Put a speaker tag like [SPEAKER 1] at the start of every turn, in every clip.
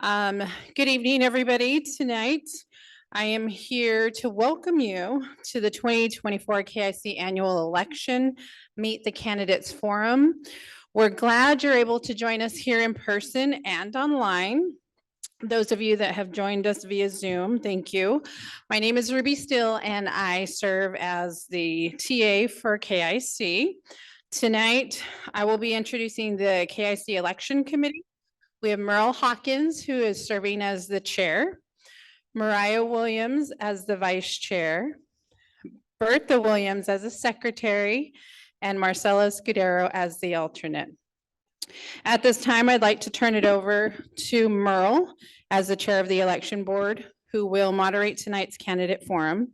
[SPEAKER 1] Good evening, everybody. Tonight, I am here to welcome you to the 2024 KIC Annual Election Meet the Candidates Forum. We're glad you're able to join us here in person and online. Those of you that have joined us via Zoom, thank you. My name is Ruby Still, and I serve as the TA for KIC. Tonight, I will be introducing the KIC Election Committee. We have Merle Hawkins, who is serving as the chair, Mariah Williams as the vice chair, Bertha Williams as the secretary, and Marcela Scudero as the alternate. At this time, I'd like to turn it over to Merle as the chair of the election board, who will moderate tonight's candidate forum.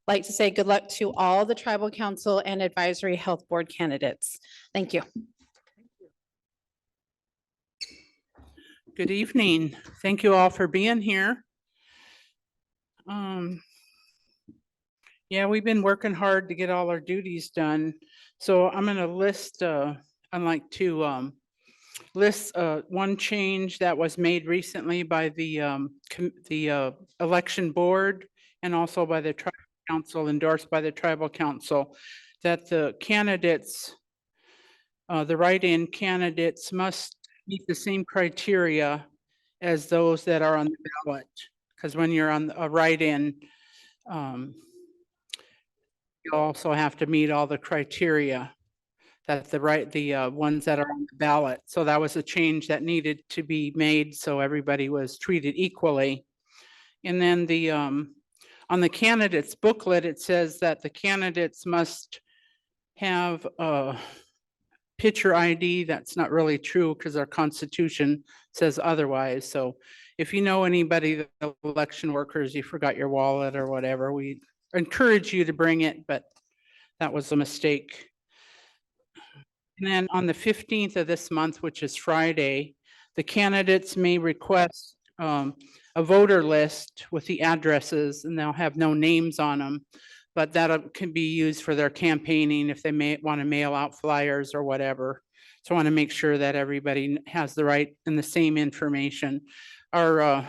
[SPEAKER 1] I'd like to say good luck to all the tribal council and advisory health board candidates. Thank you.
[SPEAKER 2] Good evening. Thank you all for being here. Yeah, we've been working hard to get all our duties done. So I'm going to list, I'd like to list one change that was made recently by the election board and also by the tribal council, endorsed by the tribal council, that the candidates, the write-in candidates must meet the same criteria as those that are on the ballot. Because when you're on a write-in, you also have to meet all the criteria that the ones that are on the ballot. So that was a change that needed to be made so everybody was treated equally. And then the on the candidates booklet, it says that the candidates must have a picture ID. That's not really true because our Constitution says otherwise. So if you know anybody, the election workers, you forgot your wallet or whatever, we encourage you to bring it, but that was a mistake. And then on the 15th of this month, which is Friday, the candidates may request a voter list with the addresses, and they'll have no names on them, but that can be used for their campaigning if they may want to mail out flyers or whatever. So I want to make sure that everybody has the right and the same information. Our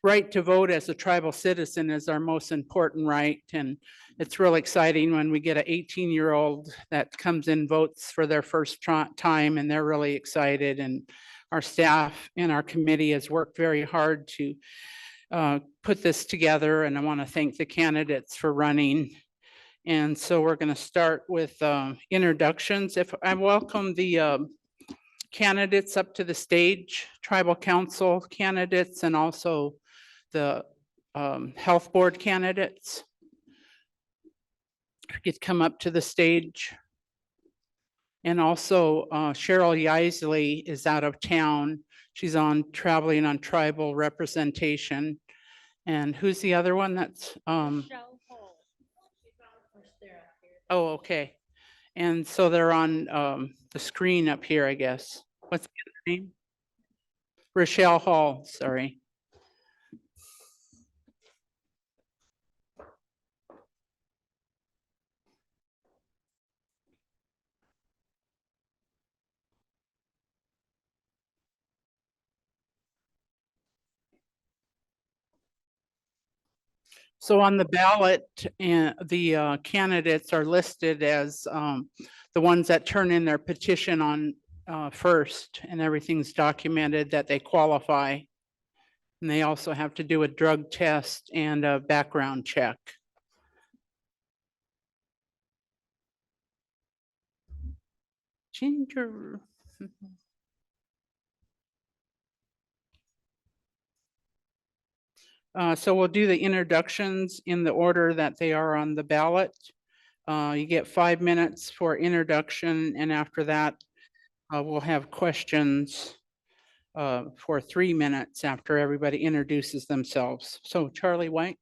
[SPEAKER 2] right to vote as a tribal citizen is our most important right, and it's real exciting when we get an 18-year-old that comes in, votes for their first time, and they're really excited. And our staff and our committee has worked very hard to put this together, and I want to thank the candidates for running. And so we're going to start with introductions. If I welcome the candidates up to the stage, tribal council candidates, and also the health board candidates. Could come up to the stage. And also Cheryl Yeisley is out of town. She's traveling on tribal representation. And who's the other one that's oh, okay. And so they're on the screen up here, I guess. What's the name? Rochelle Hall, sorry. So on the ballot, the candidates are listed as the ones that turn in their petition on first, and everything's documented that they qualify. And they also have to do a drug test and a background check. Ginger. So we'll do the introductions in the order that they are on the ballot. You get 5 minutes for introduction, and after that, we'll have questions for 3 minutes after everybody introduces themselves. So Charlie White,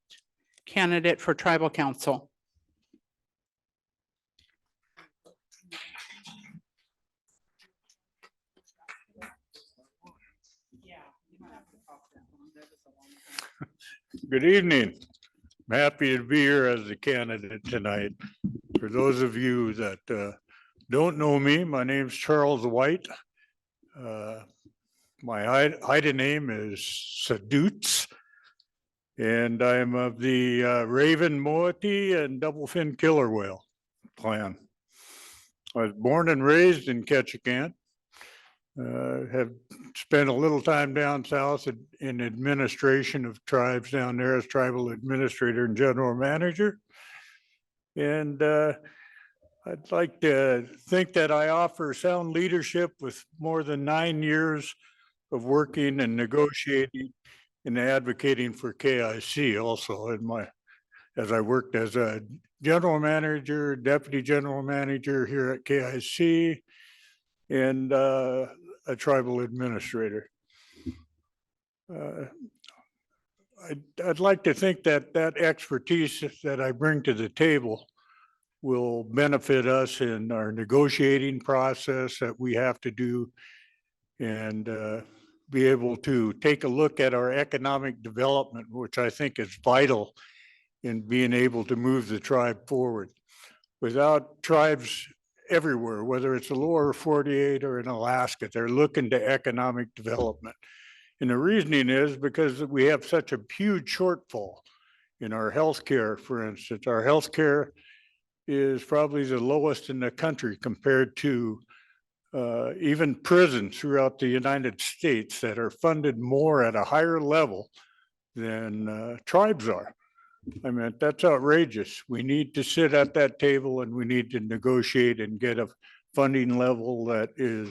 [SPEAKER 2] candidate for tribal council.
[SPEAKER 3] Good evening. I'm happy to be here as a candidate tonight. For those of you that don't know me, my name's Charles White. My Haida name is Sadoots, and I'm of the Raven Moiety and Double Fin Killer Whale clan. I was born and raised in Ketchikan. Have spent a little time down south in administration of tribes down there as tribal administrator and general manager. And I'd like to think that I offer sound leadership with more than 9 years of working and negotiating and advocating for KIC also as I worked as a general manager, deputy general manager here at KIC, and a tribal administrator. I'd like to think that that expertise that I bring to the table will benefit us in our negotiating process that we have to do, and be able to take a look at our economic development, which I think is vital in being able to move the tribe forward. Without tribes everywhere, whether it's the lower 48 or in Alaska, they're looking to economic development. And the reasoning is because we have such a huge shortfall in our healthcare. For instance, our healthcare is probably the lowest in the country compared to even prisons throughout the United States that are funded more at a higher level than tribes are. I mean, that's outrageous. We need to sit at that table and we need to negotiate and get a funding level that is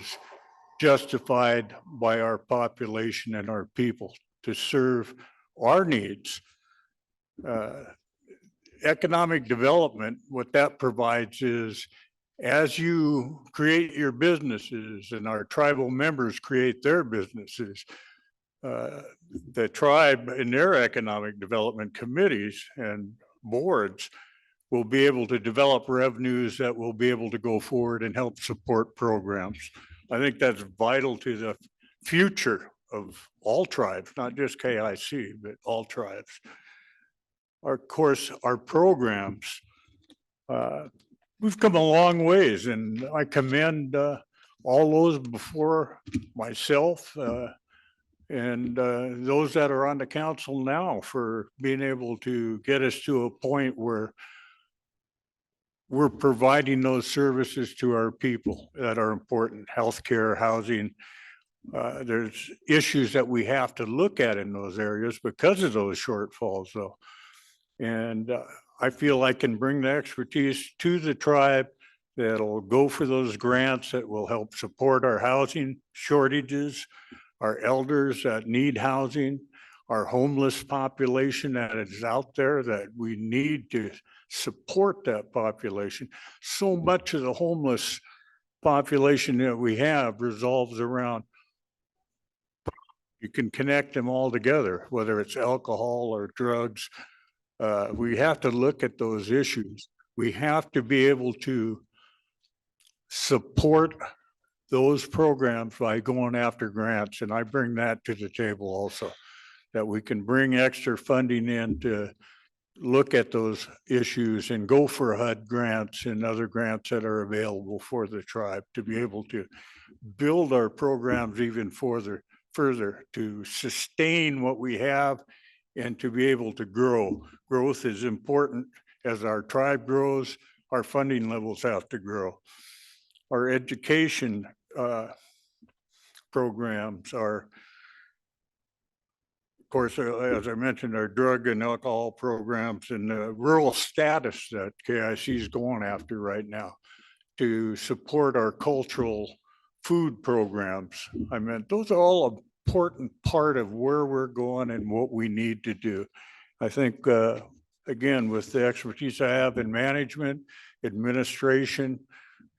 [SPEAKER 3] justified by our population and our people to serve our needs. Economic development, what that provides is, as you create your businesses and our tribal members create their businesses, the tribe in their economic development committees and boards will be able to develop revenues that will be able to go forward and help support programs. I think that's vital to the future of all tribes, not just KIC, but all tribes. Of course, our programs, we've come a long ways, and I commend all those before myself and those that are on the council now for being able to get us to a point where we're providing those services to our people that are important: healthcare, housing. There's issues that we have to look at in those areas because of those shortfalls, though. And I feel I can bring the expertise to the tribe that'll go for those grants that will help support our housing shortages, our elders that need housing, our homeless population that is out there that we need to support that population. So much of the homeless population that we have revolves around, you can connect them all together, whether it's alcohol or drugs. We have to look at those issues. We have to be able to support those programs by going after grants. And I bring that to the table also, that we can bring extra funding in to look at those issues and go for HUD grants and other grants that are available for the tribe to be able to build our programs even further to sustain what we have and to be able to grow. Growth is important. As our tribe grows, our funding levels have to grow. Our education programs are, of course, as I mentioned, our drug and alcohol programs and the rural status that KIC is going after right now to support our cultural food programs. I mean, those are all important part of where we're going and what we need to do. I think, again, with the expertise I have in management, administration,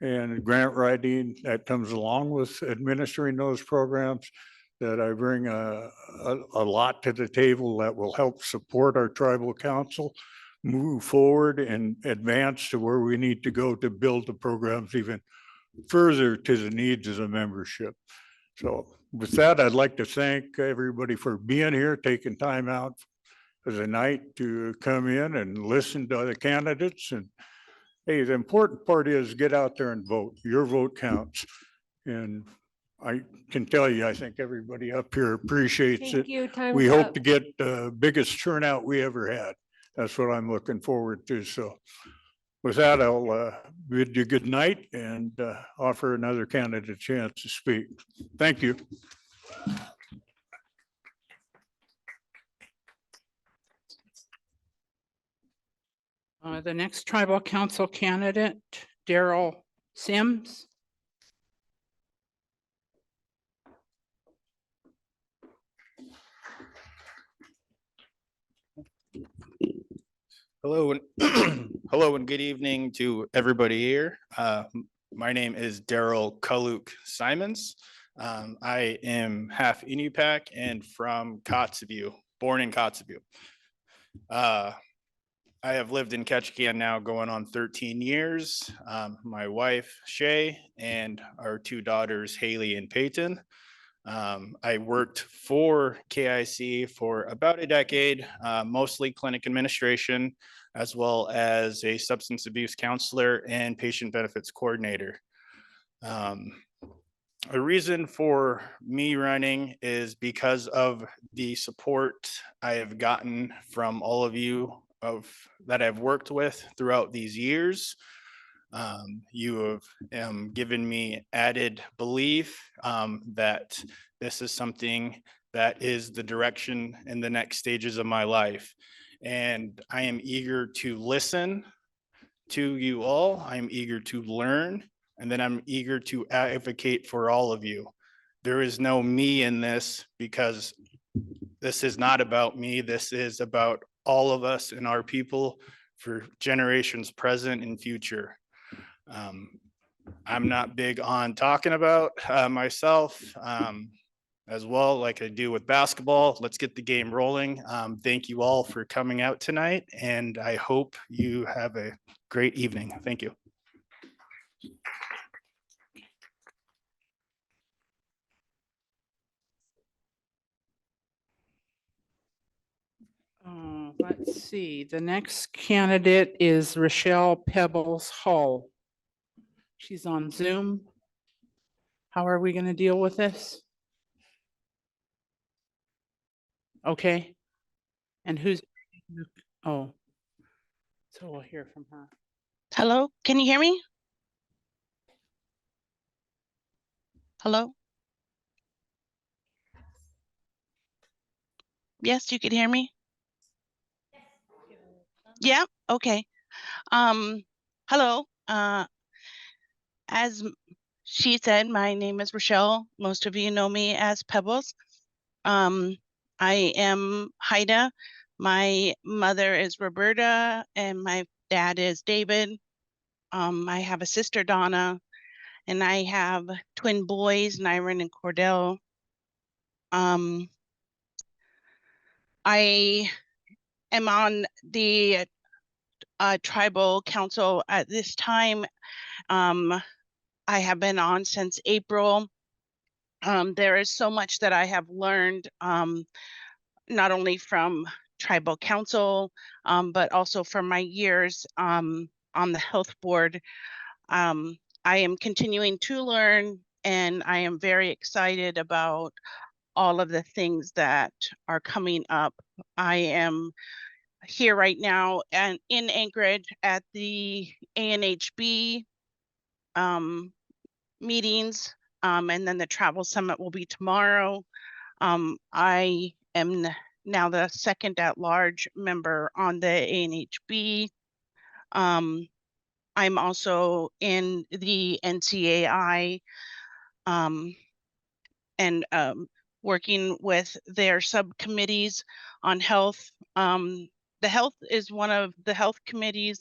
[SPEAKER 3] and grant writing that comes along with administering those programs, that I bring a lot to the table that will help support our tribal council move forward and advance to where we need to go to build the programs even further to the needs of the membership. So with that, I'd like to thank everybody for being here, taking time out of the night to come in and listen to the candidates. And hey, the important part is get out there and vote. Your vote counts. And I can tell you, I think everybody up here appreciates it.
[SPEAKER 4] Thank you. Time's
[SPEAKER 3] We hope
[SPEAKER 4] up.
[SPEAKER 3] to get the biggest turnout we ever had. That's what I'm looking forward to. So with that, I'll bid you good night and offer another candidate a chance to speak. Thank you.
[SPEAKER 2] The next tribal council candidate, Daryl Sims.
[SPEAKER 5] Hello and hello and good evening to everybody here. My name is Daryl Kaluk Simons. I am half Inupiaq and from Kotzebue, born in Kotzebue. I have lived in Ketchikan now going on 13 years. My wife Shay and our two daughters Haley and Peyton. I worked for KIC for about a decade, mostly clinic administration, as well as a substance abuse counselor and patient benefits coordinator. A reason for me running is because of the support I have gotten from all of you that I've worked with throughout these years. You have given me added belief that this is something that is the direction in the next stages of my life. And I am eager to listen to you all. I'm eager to learn, and then I'm eager to advocate for all of you. There is no me in this because this is not about me. This is about all of us and our people for generations present and future. I'm not big on talking about myself as well, like I do with basketball. Let's get the game rolling. Thank you all for coming out tonight, and I hope you have a great evening. Thank you.
[SPEAKER 2] Let's see, the next candidate is Rochelle Pebbles Hull. She's on Zoom. How are we going to deal with this? Okay. And who's, oh, so we'll hear from her.
[SPEAKER 6] Hello, can you hear me? Hello? Yes, you can hear me? Yeah, okay. Hello. As she said, my name is Rochelle. Most of you know me as Pebbles. I am Haida. My mother is Roberta and my dad is David. I have a sister, Donna, and I have twin boys, Nyron and Cordell. I am on the tribal council at this time. I have been on since April. There is so much that I have learned, not only from tribal council, but also from my years on the health board. I am continuing to learn, and I am very excited about all of the things that are coming up. I am here right now and in Anchorage at the ANHB meetings, and then the travel summit will be tomorrow. I am now the second at-large member on the ANHB. I'm also in the NCAI and working with their subcommittees on health. The health committees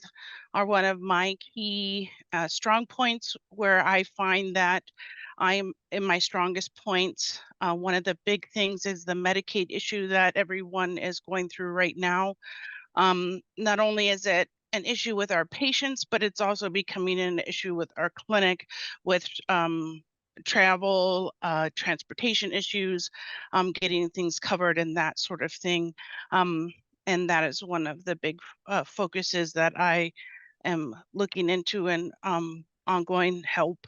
[SPEAKER 6] are one of my key strong points, where I find that I'm in my strongest points. One of the big things is the Medicaid issue that everyone is going through right now. Not only is it an issue with our patients, but it's also becoming an issue with our clinic, with travel, transportation issues, getting things covered and that sort of thing. And that is one of the big focuses that I am looking into and ongoing help.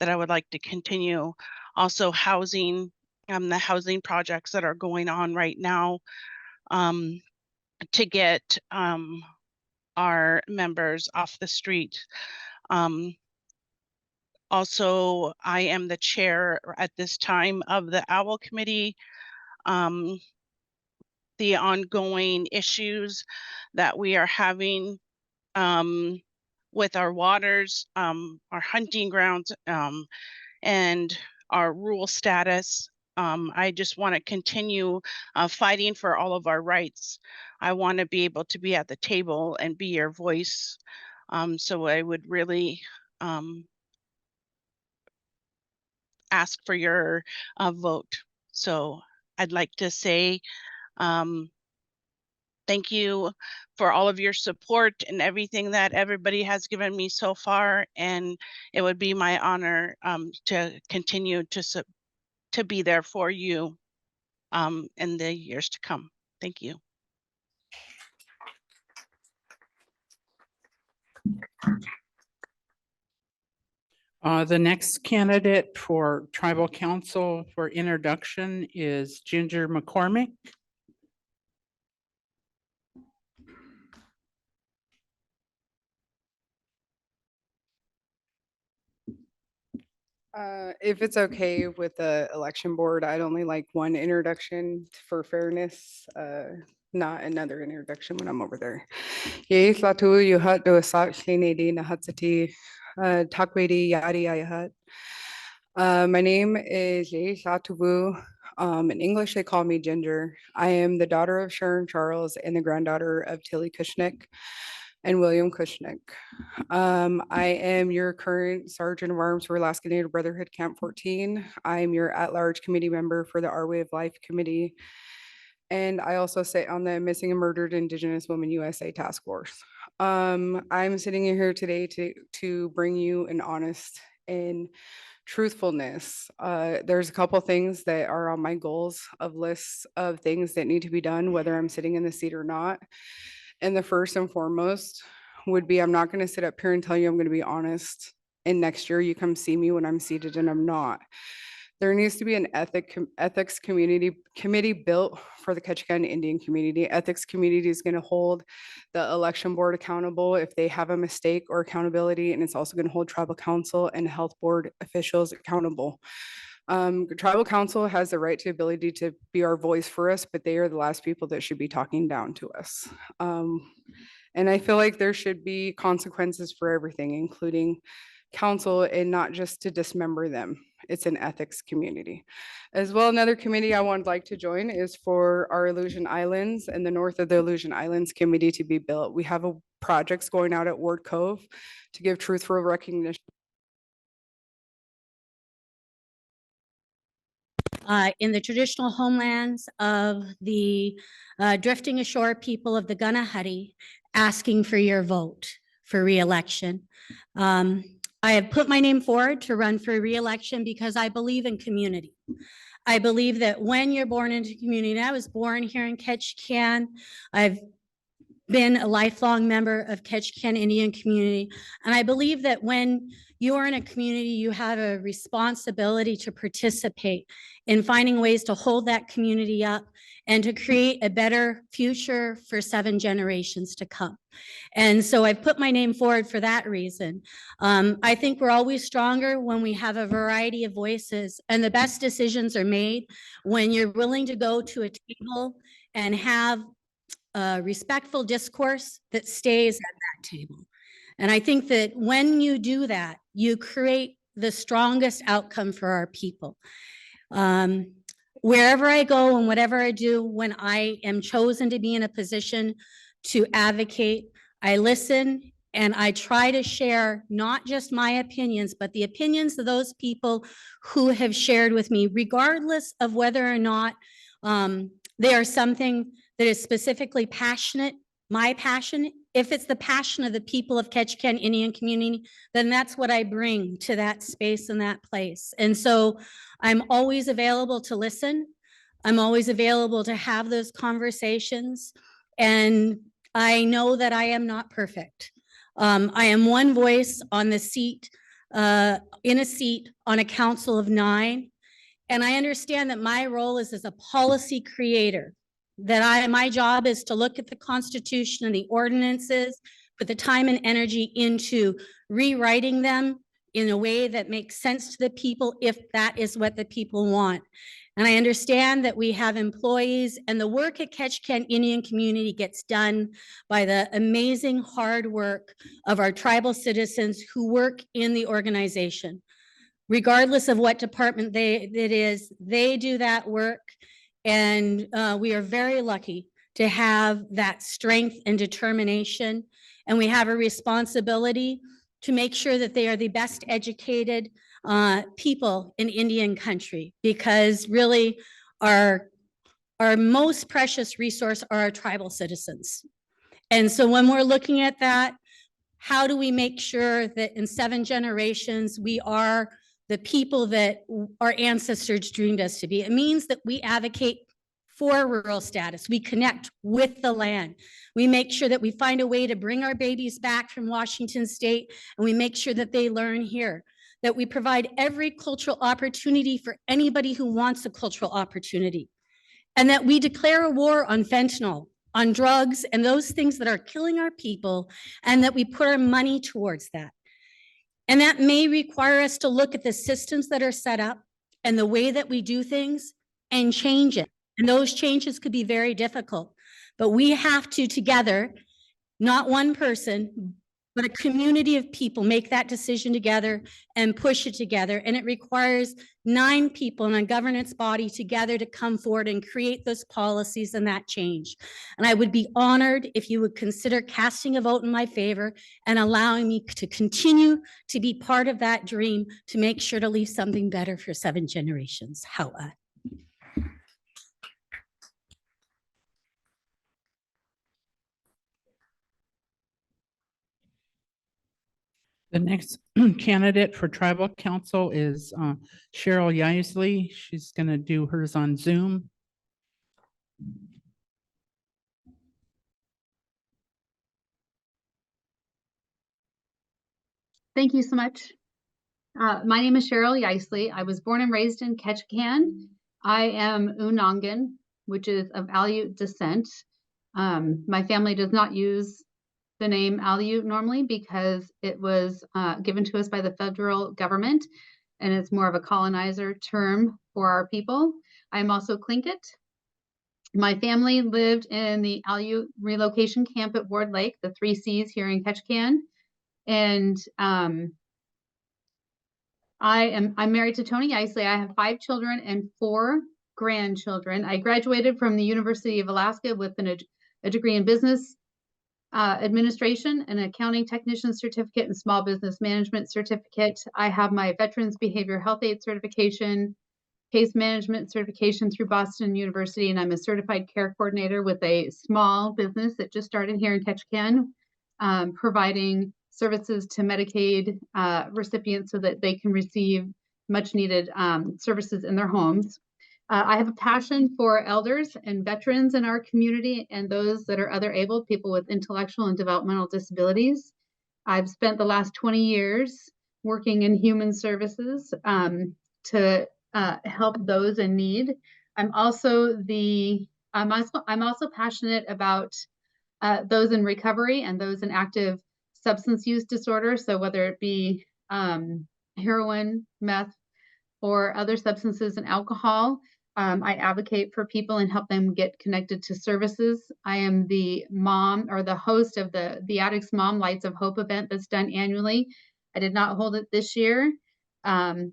[SPEAKER 6] that I would like to continue. Also housing, the housing projects that are going on right now, to get our members off the street. Also, I am the chair at this time of the OWL committee. The ongoing issues that we are having with our waters, our hunting grounds, and our rural status. I just want to continue fighting for all of our rights. I want to be able to be at the table and be your voice. So I would really ask for your vote. So I'd like to say thank you for all of your support and everything that everybody has given me so far. And it would be my honor to continue to be there for you in the years to come. Thank you.
[SPEAKER 2] The next candidate for tribal council for introduction is Ginger McCormick.
[SPEAKER 4] If it's okay with the election board, I'd only like one introduction for fairness, not another introduction when I'm over there. Yei latu yuhat do asak shinedi nahatsati takwedi yadi ayahat. My name is Yei Latuvu. In English, they call me Ginger. I am the daughter of Sharon Charles and the granddaughter of Tilly Kushnick and William Kushnick. I am your current Sergeant of Arms for Alaska Native Brotherhood Camp 14. I am your at-large committee member for the Our Way of Life Committee. And I also sit on the Missing and Murdered Indigenous Women USA Task Force. I'm sitting here today to bring you an honest and truthfulness. There's a couple things that are on my goals of lists of things that need to be done, whether I'm sitting in the seat or not. And the first and foremost would be, I'm not going to sit up here and tell you I'm going to be honest. And next year you come see me when I'm seated and I'm not. There needs to be an ethics committee built for the Ketchikan Indian community. Ethics community is going to hold the election board accountable if they have a mistake or accountability. And it's also going to hold tribal council and health board officials accountable. Tribal council has the right to ability to be our voice for us, but they are the last people that should be talking down to us. And I feel like there should be consequences for everything, including council, and not just to dismember them. It's an ethics community. As well, another committee I would like to join is for our Illusion Islands and the North of the Illusion Islands committee to be built. We have projects going out at Ward Cove to give truthful recognition.
[SPEAKER 7] In the traditional homelands of the drifting ashore people of the Kainai, asking for your vote for re-election. I have put my name forward to run for re-election because I believe in community. I believe that when you're born into community, I was born here in Ketchikan. I've been a lifelong member of Ketchikan Indian community. And I believe that when you're in a community, you have a responsibility to participate in finding ways to hold that community up and to create a better future for 7 generations to come. And so I put my name forward for that reason. I think we're always stronger when we have a variety of voices, and the best decisions are made when you're willing to go to a table and have a respectful discourse that stays at that table. And I think that when you do that, you create the strongest outcome for our people. Wherever I go and whatever I do, when I am chosen to be in a position to advocate, I listen and I try to share not just my opinions, but the opinions of those people who have shared with me, regardless of whether or not they are something that is specifically passionate, my passion. If it's the passion of the people of Ketchikan Indian community, then that's what I bring to that space and that place. And so I'm always available to listen. I'm always available to have those conversations. And I know that I am not perfect. I am one voice on the seat in a seat on a council of 9. And I understand that my role is as a policy creator, that my job is to look at the Constitution and the ordinances, put the time and energy into rewriting them in a way that makes sense to the people if that is what the people want. And I understand that we have employees, and the work at Ketchikan Indian community gets done by the amazing hard work of our tribal citizens who work in the organization. Regardless of what department it is, they do that work. And we are very lucky to have that strength and determination. And we have a responsibility to make sure that they are the best educated people in Indian country, because really our most precious resource are our tribal citizens. And so when we're looking at that, how do we make sure that in 7 generations, we are the people that our ancestors dreamed us to be? It means that we advocate for rural status. We connect with the land. We make sure that we find a way to bring our babies back from Washington State, and we make sure that they learn here, that we provide every cultural opportunity for anybody who wants a cultural opportunity, and that we declare a war on fentanyl, on drugs, and those things that are killing our people, and that we put our money towards that. And that may require us to look at the systems that are set up and the way that we do things and change it. And those changes could be very difficult, but we have to together, not one person, but a community of people, make that decision together and push it together. And it requires 9 people in a governance body together to come forward and create those policies and that change. And I would be honored if you would consider casting a vote in my favor and allowing me to continue to be part of that dream to make sure to leave something better for 7 generations. Hawa.
[SPEAKER 2] The next candidate for tribal council is Cheryl Yaisley. She's going to do hers on Zoom.
[SPEAKER 8] Thank you so much. My name is Cheryl Yaisley. I was born and raised in Ketchikan. I am Unangan, which is of Aleut descent. My family does not use the name Aleut normally because it was given to us by the federal government, and it's more of a colonizer term for our people. I'm also Tlingit. My family lived in the Aleut relocation camp at Ward Lake, the 3 Cs here in Ketchikan. And I'm married to Tony Yaisley. I have 5 children and 4 grandchildren. I graduated from the University of Alaska with a degree in business administration, an accounting technician certificate, and small business management certificate. I have my veterans behavioral health aid certification, case management certification through Boston University, and I'm a certified care coordinator with a small business that just started here in Ketchikan, providing services to Medicaid recipients so that they can receive much needed services in their homes. I have a passion for elders and veterans in our community and those that are other able people with intellectual and developmental disabilities. I've spent the last 20 years working in human services to help those in need. I'm also passionate about those in recovery and those in active substance use disorder. So whether it be heroin, meth, or other substances and alcohol, I advocate for people and help them get connected to services. I am the mom or the host of the Addicts Mom Lights of Hope event that's done annually. I did not hold it this year.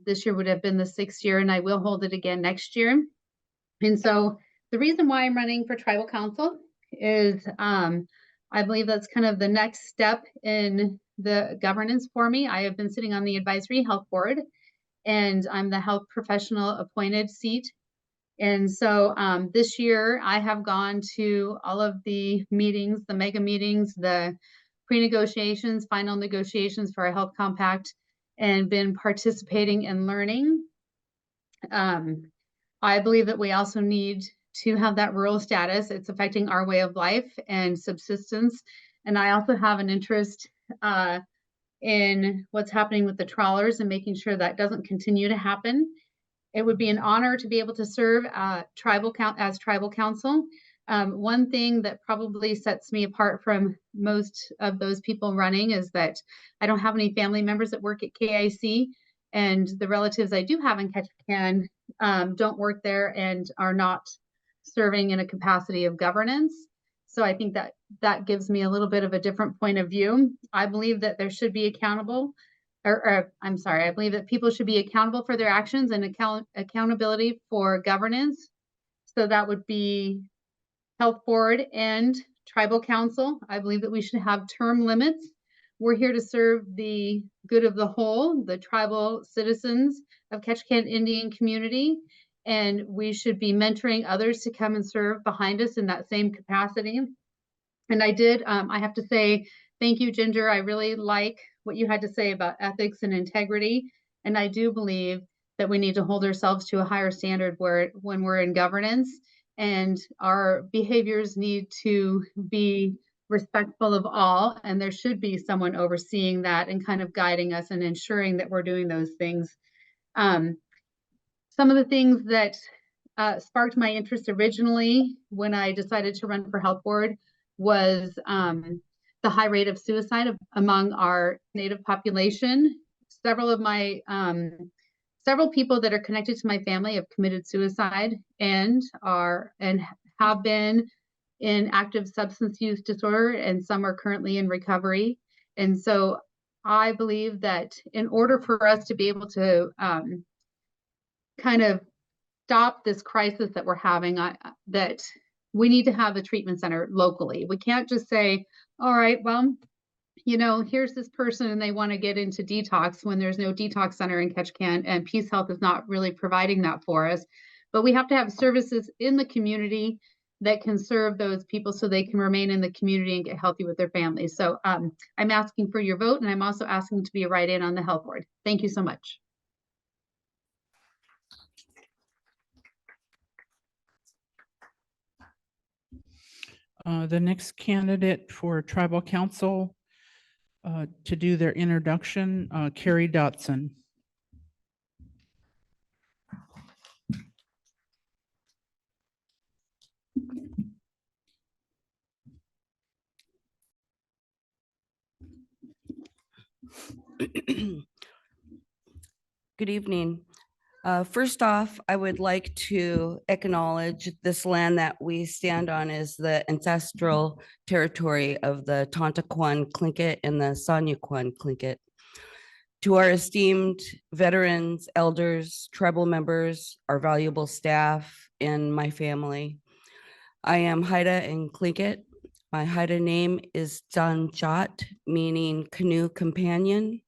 [SPEAKER 8] This year would have been the 6th year, and I will hold it again next year. And so the reason why I'm running for tribal council is I believe that's kind of the next step in the governance for me. I have been sitting on the advisory health board, and I'm the health professional appointed seat. And so this year I have gone to all of the meetings, the mega meetings, the pre-negotiations, final negotiations for our health compact, and been participating and learning. I believe that we also need to have that rural status. It's affecting our way of life and subsistence. And I also have an interest in what's happening with the trawlers and making sure that doesn't continue to happen. It would be an honor to be able to serve as tribal council. One thing that probably sets me apart from most of those people running is that I don't have any family members that work at KIC, and the relatives I do have in Ketchikan don't work there and are not serving in a capacity of governance. So I think that gives me a little bit of a different point of view. I believe that there should be accountable, I believe that people should be accountable for their actions and accountability for governance. So that would be health board and tribal council. I believe that we should have term limits. We're here to serve the good of the whole, the tribal citizens of Ketchikan Indian community. And we should be mentoring others to come and serve behind us in that same capacity. And I have to say, thank you, Ginger. I really like what you had to say about ethics and integrity. And I do believe that we need to hold ourselves to a higher standard when we're in governance, and our behaviors need to be respectful of all. And there should be someone overseeing that and kind of guiding us and ensuring that we're doing those things. Some of the things that sparked my interest originally when I decided to run for health board was the high rate of suicide among our Native population. Several people that are connected to my family have committed suicide and have been in active substance use disorder, and some are currently in recovery. And so I believe that in order for us to be able to kind of stop this crisis that we're having, that we need to have a treatment center locally. We can't just say, all right, well, here's this person and they want to get into detox when there's no detox center in Ketchikan, and Peace Health is not really providing that for us. But we have to have services in the community that can serve those people so they can remain in the community and get healthy with their families. So I'm asking for your vote, and I'm also asking to be a write-in on the health board. Thank you so much.
[SPEAKER 2] The next candidate for tribal council to do their introduction, Carrie Dotson.
[SPEAKER 9] Good evening. First off, I would like to acknowledge this land that we stand on is the ancestral territory of the Tontaquan Tlingit and the Sanyaquan Tlingit. To our esteemed veterans, elders, tribal members, our valuable staff, and my family, I am Haida in Tlingit. My Haida name is Janjat, meaning canoe companion.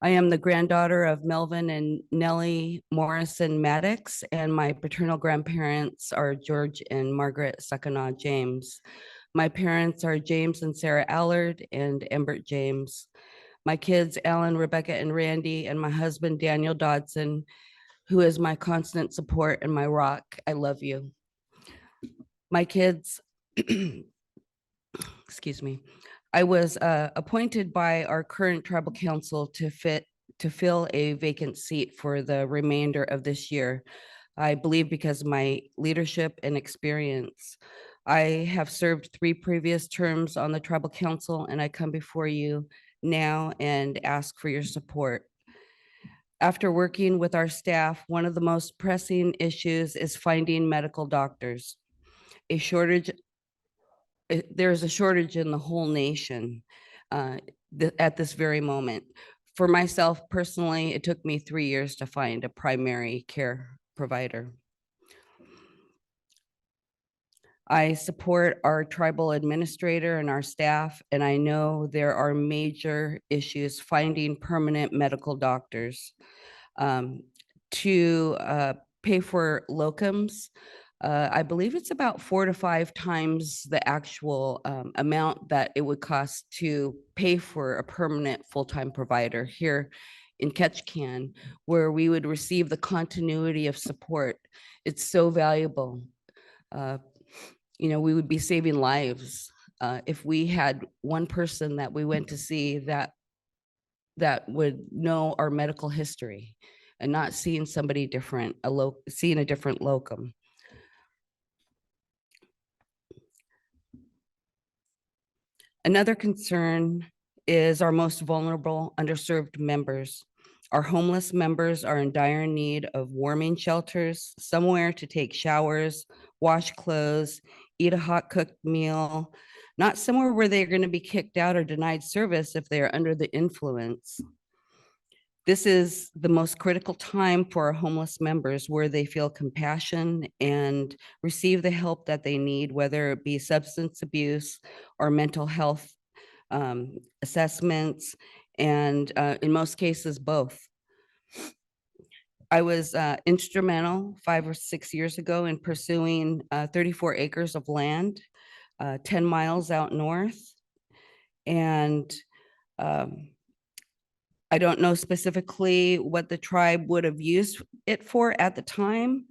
[SPEAKER 9] I am the granddaughter of Melvin and Nellie Morrison Maddox, and my paternal grandparents are George and Margaret Sakana James. My parents are James and Sarah Allard and Embert James. My kids, Alan, Rebecca, and Randy, and my husband, Daniel Dodson, who is my constant support and my rock. I love you. My kids, excuse me. I was appointed by our current tribal council to fill a vacant seat for the remainder of this year. I believe because of my leadership and experience. I have served 3 previous terms on the tribal council, and I come before you now and ask for your support. After working with our staff, one of the most pressing issues is finding medical doctors. There's a shortage in the whole nation at this very moment. For myself personally, it took me 3 years to find a primary care provider. I support our tribal administrator and our staff, and I know there are major issues finding permanent medical doctors. To pay for locums, I believe it's about 4 to 5 times the actual amount that it would cost to pay for a permanent full-time provider here in Ketchikan, where we would receive the continuity of support. It's so valuable. We would be saving lives. if we had one person that we went to see that would know our medical history and not seeing somebody different, seeing a different locum. Another concern is our most vulnerable, underserved members. Our homeless members are in dire need of warming shelters, somewhere to take showers, wash clothes, eat a hot cooked meal, not somewhere where they're going to be kicked out or denied service if they are under the influence. This is the most critical time for our homeless members, where they feel compassion and receive the help that they need, whether it be substance abuse or mental health assessments, and in most cases, both. I was instrumental 5 or 6 years ago in pursuing 34 acres of land, 10 miles out north. And I don't know specifically what the tribe would have used it for at the time,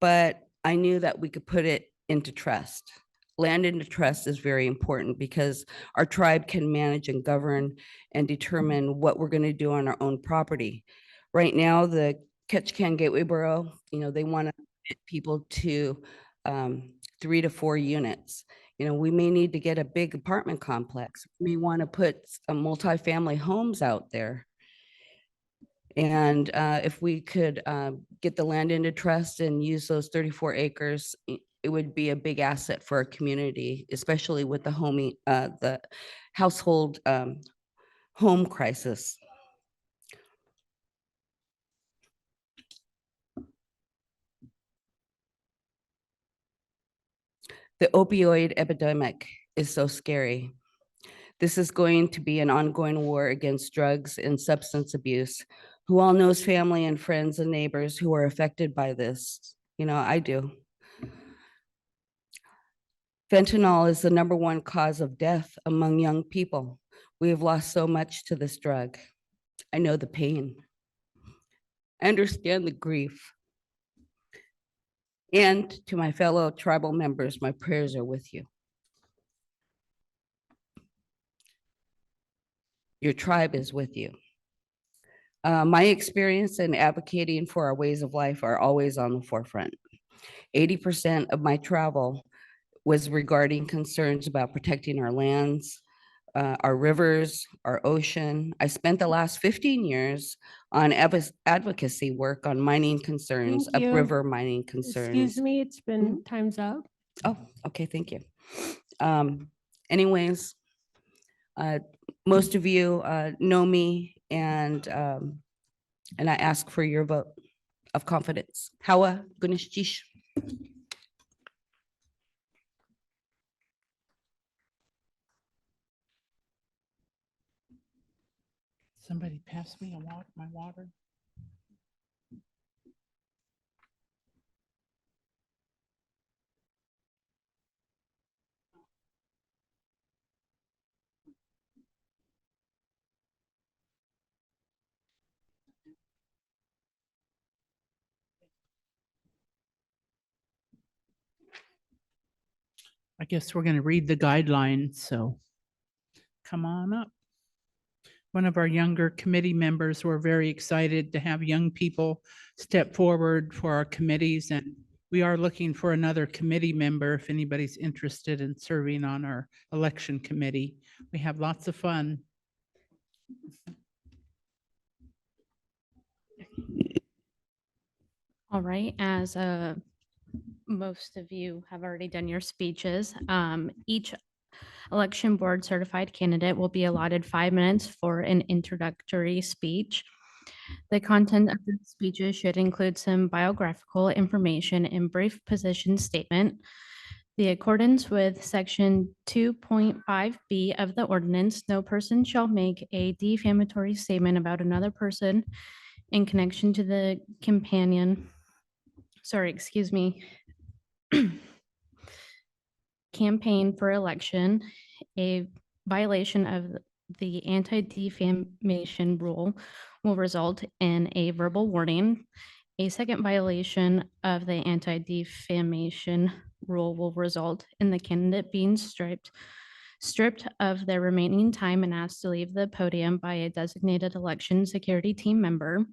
[SPEAKER 9] but I knew that we could put it into trust. Land into trust is very important because our tribe can manage and govern and determine what we're going to do on our own property. Right now, the Ketchikan Gateway Borough, they want to get people to 3 to 4 units. We may need to get a big apartment complex. We may want to put some multifamily homes out there. And if we could get the land into trust and use those 34 acres, it would be a big asset for our community, especially with the household home crisis. The opioid epidemic is so scary. This is going to be an ongoing war against drugs and substance abuse. Who all knows family and friends and neighbors who are affected by this? I do. Fentanyl is the #1 cause of death among young people. We have lost so much to this drug. I know the pain. I understand the grief. And to my fellow tribal members, my prayers are with you. Your tribe is with you. My experience in advocating for our ways of life are always on the forefront. 80% of my travel was regarding concerns about protecting our lands, our rivers, our ocean. I spent the last 15 years on advocacy work on mining concerns,
[SPEAKER 10] Thank you.
[SPEAKER 9] upriver mining concerns.
[SPEAKER 10] Excuse me, it's been time's up.
[SPEAKER 9] Oh, okay, thank you. Anyways, most of you know me, and I ask for your vote of confidence. Hawa Gunishjish.
[SPEAKER 2] Somebody pass me my water. I guess we're going to read the guidelines, so come on up. One of our younger committee members, we're very excited to have young people step forward for our committees, and we are looking for another committee member if anybody's interested in serving on our election committee. We have lots of fun.
[SPEAKER 11] All right, as most of you have already done your speeches, each election board certified candidate will be allotted 5 minutes for an introductory speech. The content of the speeches should include some biographical information and brief position statement. The accordance with section 2.5B of the ordinance, no person shall make a defamatory statement about another person in connection to the campaign for election. A violation of the anti-defamation rule will result in a verbal warning. A second violation of the anti-defamation rule will result in the candidate being stripped stripped of their remaining time and asked to leave the podium by a designated election security team member.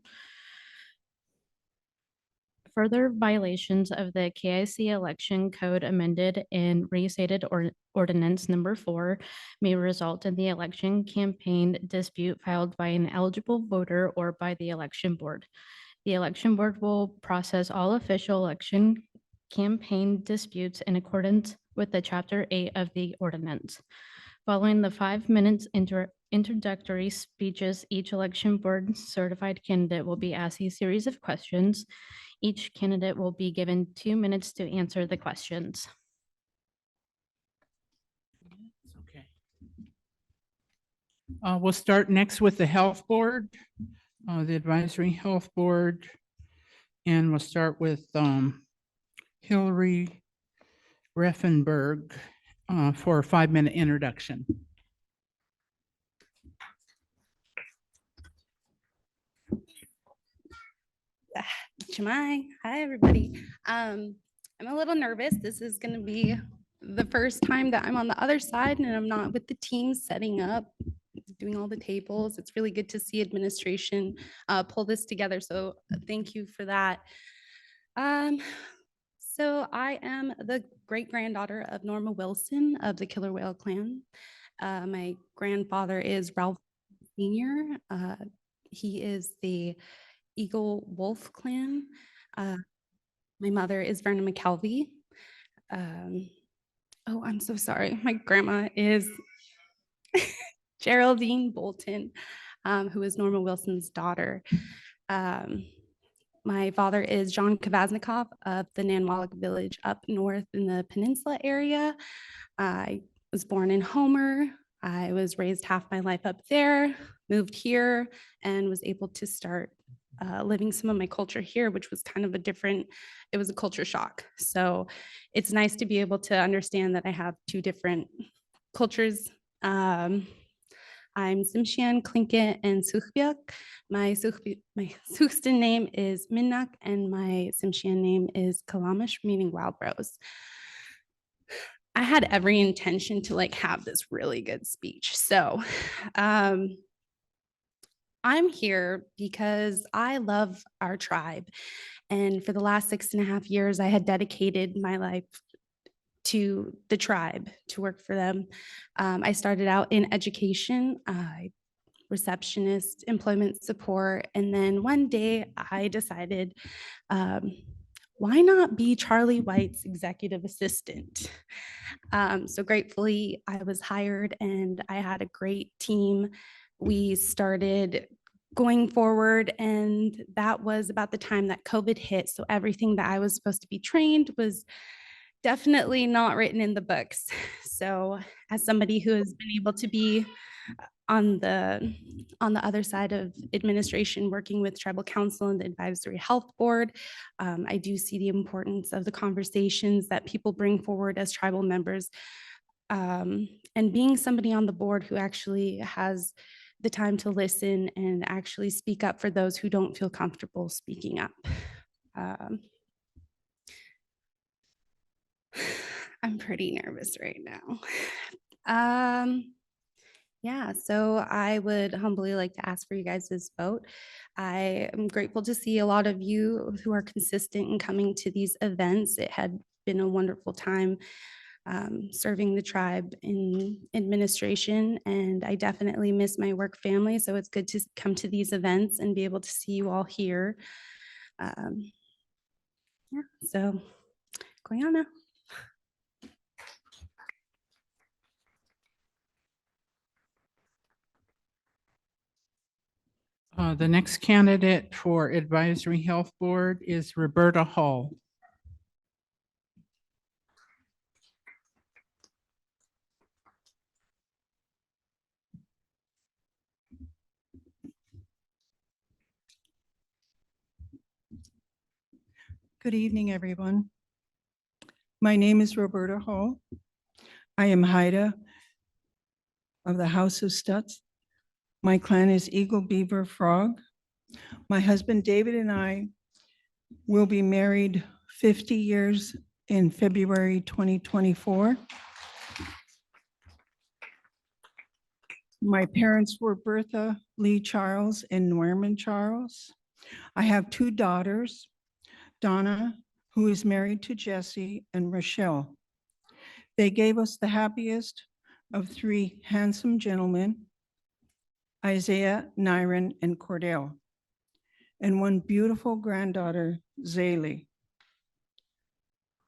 [SPEAKER 11] Further violations of the KIC Election Code amended and restated Ordinance Number 4 may result in the election campaign dispute filed by an eligible voter or by the election board. The election board will process all official election campaign disputes in accordance with the Chapter 8 of the ordinance. Following the 5 minutes introductory speeches, each election board certified candidate will be asked a series of questions. Each candidate will be given 2 minutes to answer the questions.
[SPEAKER 2] Okay. We'll start next with the Health Board, the Advisory Health Board. And we'll start with Hillary Reffenberg for a 5-minute introduction.
[SPEAKER 12] Chimai. Hi, everybody. I'm a little nervous. This is going to be the first time that I'm on the other side and I'm not with the team setting up, doing all the tables. It's really good to see administration pull this together. So thank you for that. So I am the great-granddaughter of Norma Wilson of the Killer Whale Clan. My grandfather is Ralph Sr. He is the Eagle Wolf Clan. My mother is Verna McKelvey. Oh, I'm so sorry. My grandma is Geraldine Bolton, who is Norma Wilson's daughter. My father is John Kvasnikov of the Nanwalek village up north in the peninsula area. I was born in Homer. I was raised half my life up there, moved here, and was able to start living some of my culture here, which was kind of it was a culture shock. So it's nice to be able to understand that I have two different cultures. I'm Tsimshian, Tlingit, and Sukhbiak. My Sukhstan name is Minnak, and my Tsimshian name is Kalamish, meaning wild rose. I had every intention to have this really good speech. So I'm here because I love our tribe. And for the last 6.5 years, I had dedicated my life to the tribe to work for them. I started out in education, receptionist, employment support. And then one day I decided, why not be Charlie White's executive assistant? So gratefully, I was hired and I had a great team. We started going forward, and that was about the time that COVID hit. So everything that I was supposed to be trained was definitely not written in the books. So as somebody who has been able to be on the other side of administration, working with tribal council and the advisory health board, I do see the importance of the conversations that people bring forward as tribal members, and being somebody on the board who actually has the time to listen and actually speak up for those who don't feel comfortable speaking up. I'm pretty nervous right now. Yeah, so I would humbly like to ask for you guys' vote. I am grateful to see a lot of you who are consistent in coming to these events. It had been a wonderful time serving the tribe in administration, and I definitely miss my work family. So it's good to come to these events and be able to see you all here. Yeah, so Guyana.
[SPEAKER 2] The next candidate for Advisory Health Board is Roberta Hall.
[SPEAKER 13] Good evening, everyone. My name is Roberta Hall. I am Haida of the House of Stutz. My clan is Eagle, Beaver, Frog. My husband David and I will be married 50 years in February 2024. My parents were Bertha Lee Charles and Norman Charles. I have two daughters, Donna, who is married to Jesse, and Rochelle. They gave us the happiest of three handsome gentlemen, Isaiah, Nyron, and Cordell, and one beautiful granddaughter, Zaylee.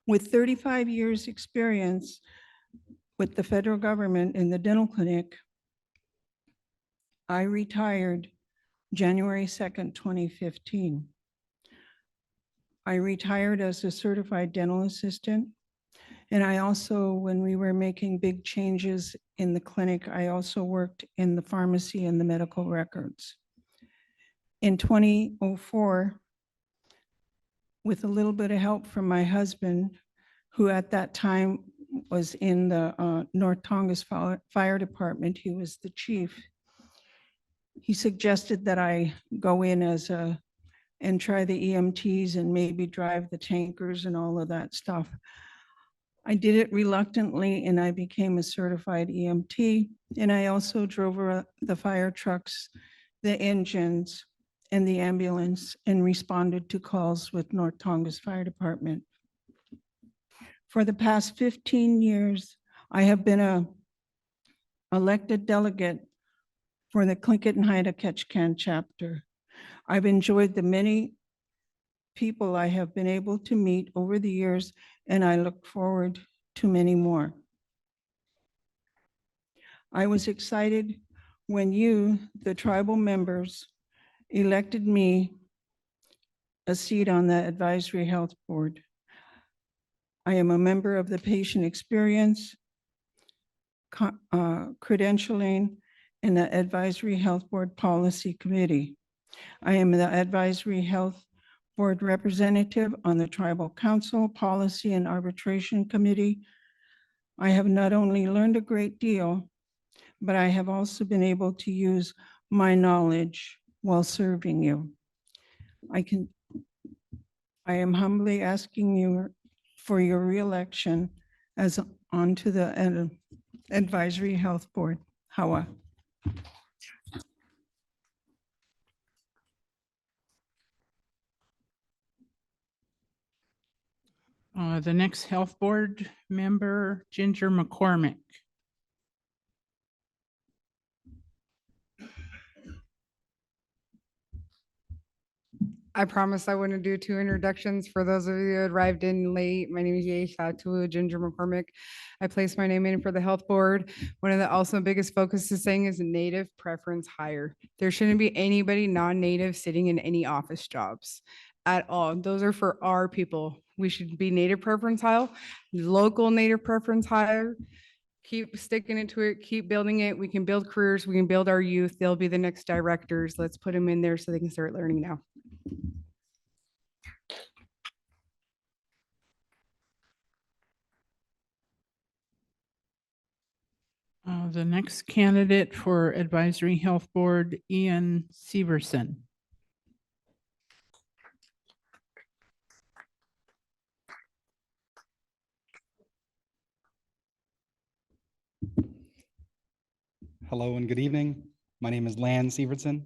[SPEAKER 13] With 35 years' experience with the federal government in the dental clinic, I retired January 2nd, 2015. I retired as a certified dental assistant. And I also, when we were making big changes in the clinic, I also worked in the pharmacy and the medical records. In 2004, with a little bit of help from my husband, who at that time was in the North Tongass Fire Department, he was the chief. He suggested that I go in and try the EMTs and maybe drive the tankers and all of that stuff. I did it reluctantly and I became a certified EMT. And I also drove the fire trucks, the engines, and the ambulance and responded to calls with North Tongass Fire Department. For the past 15 years, I have been an elected delegate for the Tlingit and Haida Ketchikan chapter. I've enjoyed the many people I have been able to meet over the years, and I look forward to many more. I was excited when you, the tribal members, elected me a seat on the Advisory Health Board. I am a member of the Patient Experience, Credentialing, and the Advisory Health Board Policy Committee. I am the Advisory Health Board Representative on the Tribal Council Policy and Arbitration Committee. I have not only learned a great deal, but I have also been able to use my knowledge while serving you. I am humbly asking you for your reelection as onto the Advisory Health Board. Hawa.
[SPEAKER 2] The next health board member, Ginger McCormick.
[SPEAKER 4] I promised I wouldn't do two introductions. For those of you who arrived in late, my name is Yeisha Ginger McCormick. I placed my name in for the health board. One of the also biggest focuses saying is native preference hire. There shouldn't be anybody non-native sitting in any office jobs at all. Those are for our people. We should be native preference hire, local native preference hire. Keep sticking into it, keep building it. We can build careers, we can build our youth. They'll be the next directors. Let's put them in there so they can start learning now.
[SPEAKER 2] The next candidate for Advisory Health Board, Ian Severson.
[SPEAKER 14] Hello and good evening. My name is Lan Severson.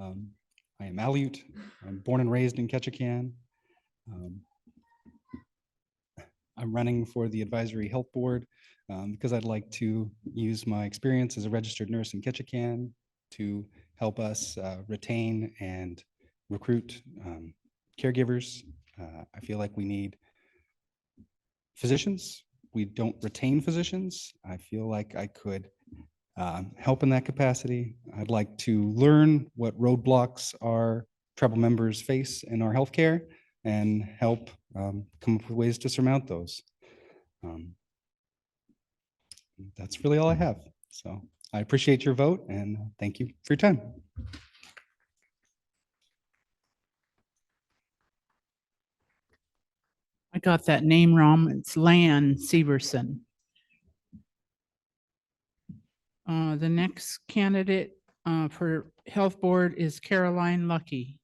[SPEAKER 14] I am Aleut. I'm born and raised in Ketchikan. I'm running for the Advisory Health Board because I'd like to use my experience as a registered nurse in Ketchikan to help us retain and recruit caregivers. I feel like we need physicians. We don't retain physicians. I feel like I could help in that capacity. I'd like to learn what roadblocks our tribal members face in our healthcare and help come up with ways to surmount those. That's really all I have. So I appreciate your vote and thank you for your time.
[SPEAKER 2] I got that name wrong. It's Lan Severson. The next candidate for Health Board is Caroline Lucky.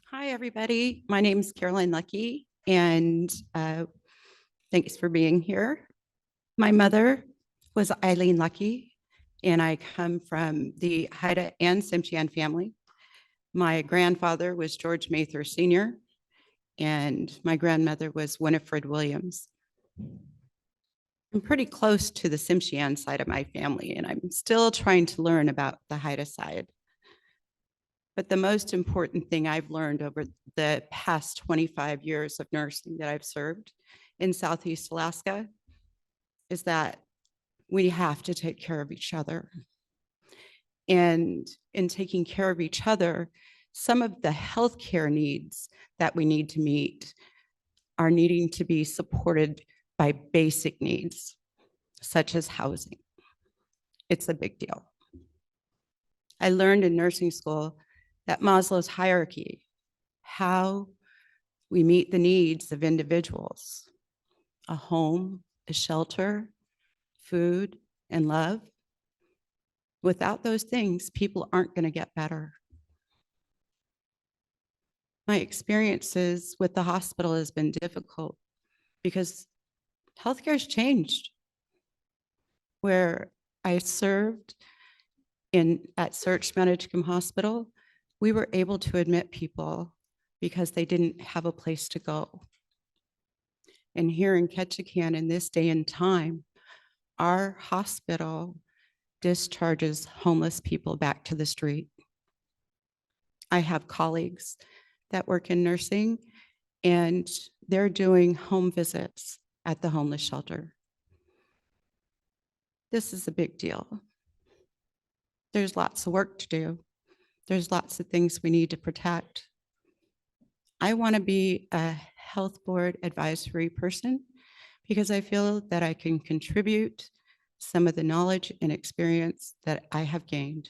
[SPEAKER 15] Hi, everybody. My name is Caroline Lucky. and thanks for being here. My mother was Eileen Lucky, and I come from the Haida and Tsimshian family. My grandfather was George Mather Sr., and my grandmother was Winifred Williams. I'm pretty close to the Tsimshian side of my family, and I'm still trying to learn about the Haida side. But the most important thing I've learned over the past 25 years of nursing that I've served in Southeast Alaska is that we have to take care of each other. And in taking care of each other, some of the healthcare needs that we need to meet are needing to be supported by basic needs, such as housing. It's a big deal. I learned in nursing school that Maslow's hierarchy, how we meet the needs of individuals, a home, a shelter, food, and love. Without those things, people aren't going to get better. My experiences with the hospital has been difficult because healthcare has changed. Where I served at Search Management Hospital, we were able to admit people because they didn't have a place to go. And here in Ketchikan, in this day and time, our hospital discharges homeless people back to the street. I have colleagues that work in nursing, and they're doing home visits at the homeless shelter. This is a big deal. There's lots of work to do. There's lots of things we need to protect. I want to be a health board advisory person because I feel that I can contribute some of the knowledge and experience that I have gained.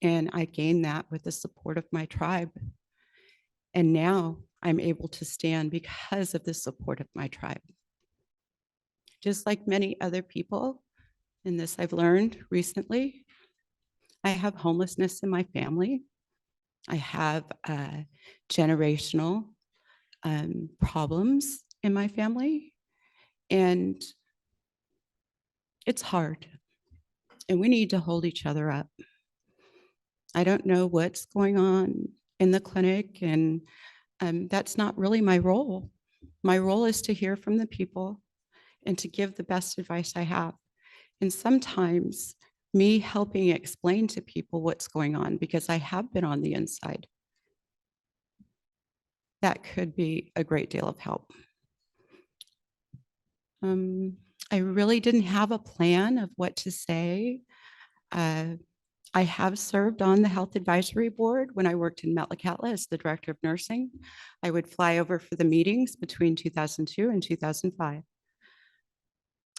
[SPEAKER 15] And I gained that with the support of my tribe. And now I'm able to stand because of the support of my tribe. Just like many other people, and this I've learned recently, I have homelessness in my family. I have generational problems in my family, and it's hard. And we need to hold each other up. I don't know what's going on in the clinic, and that's not really my role. My role is to hear from the people and to give the best advice I have. And sometimes me helping explain to people what's going on, because I have been on the inside, that could be a great deal of help. I really didn't have a plan of what to say. I have served on the Health Advisory Board when I worked in Metlakatla as the Director of Nursing. I would fly over for the meetings between 2002 and 2005.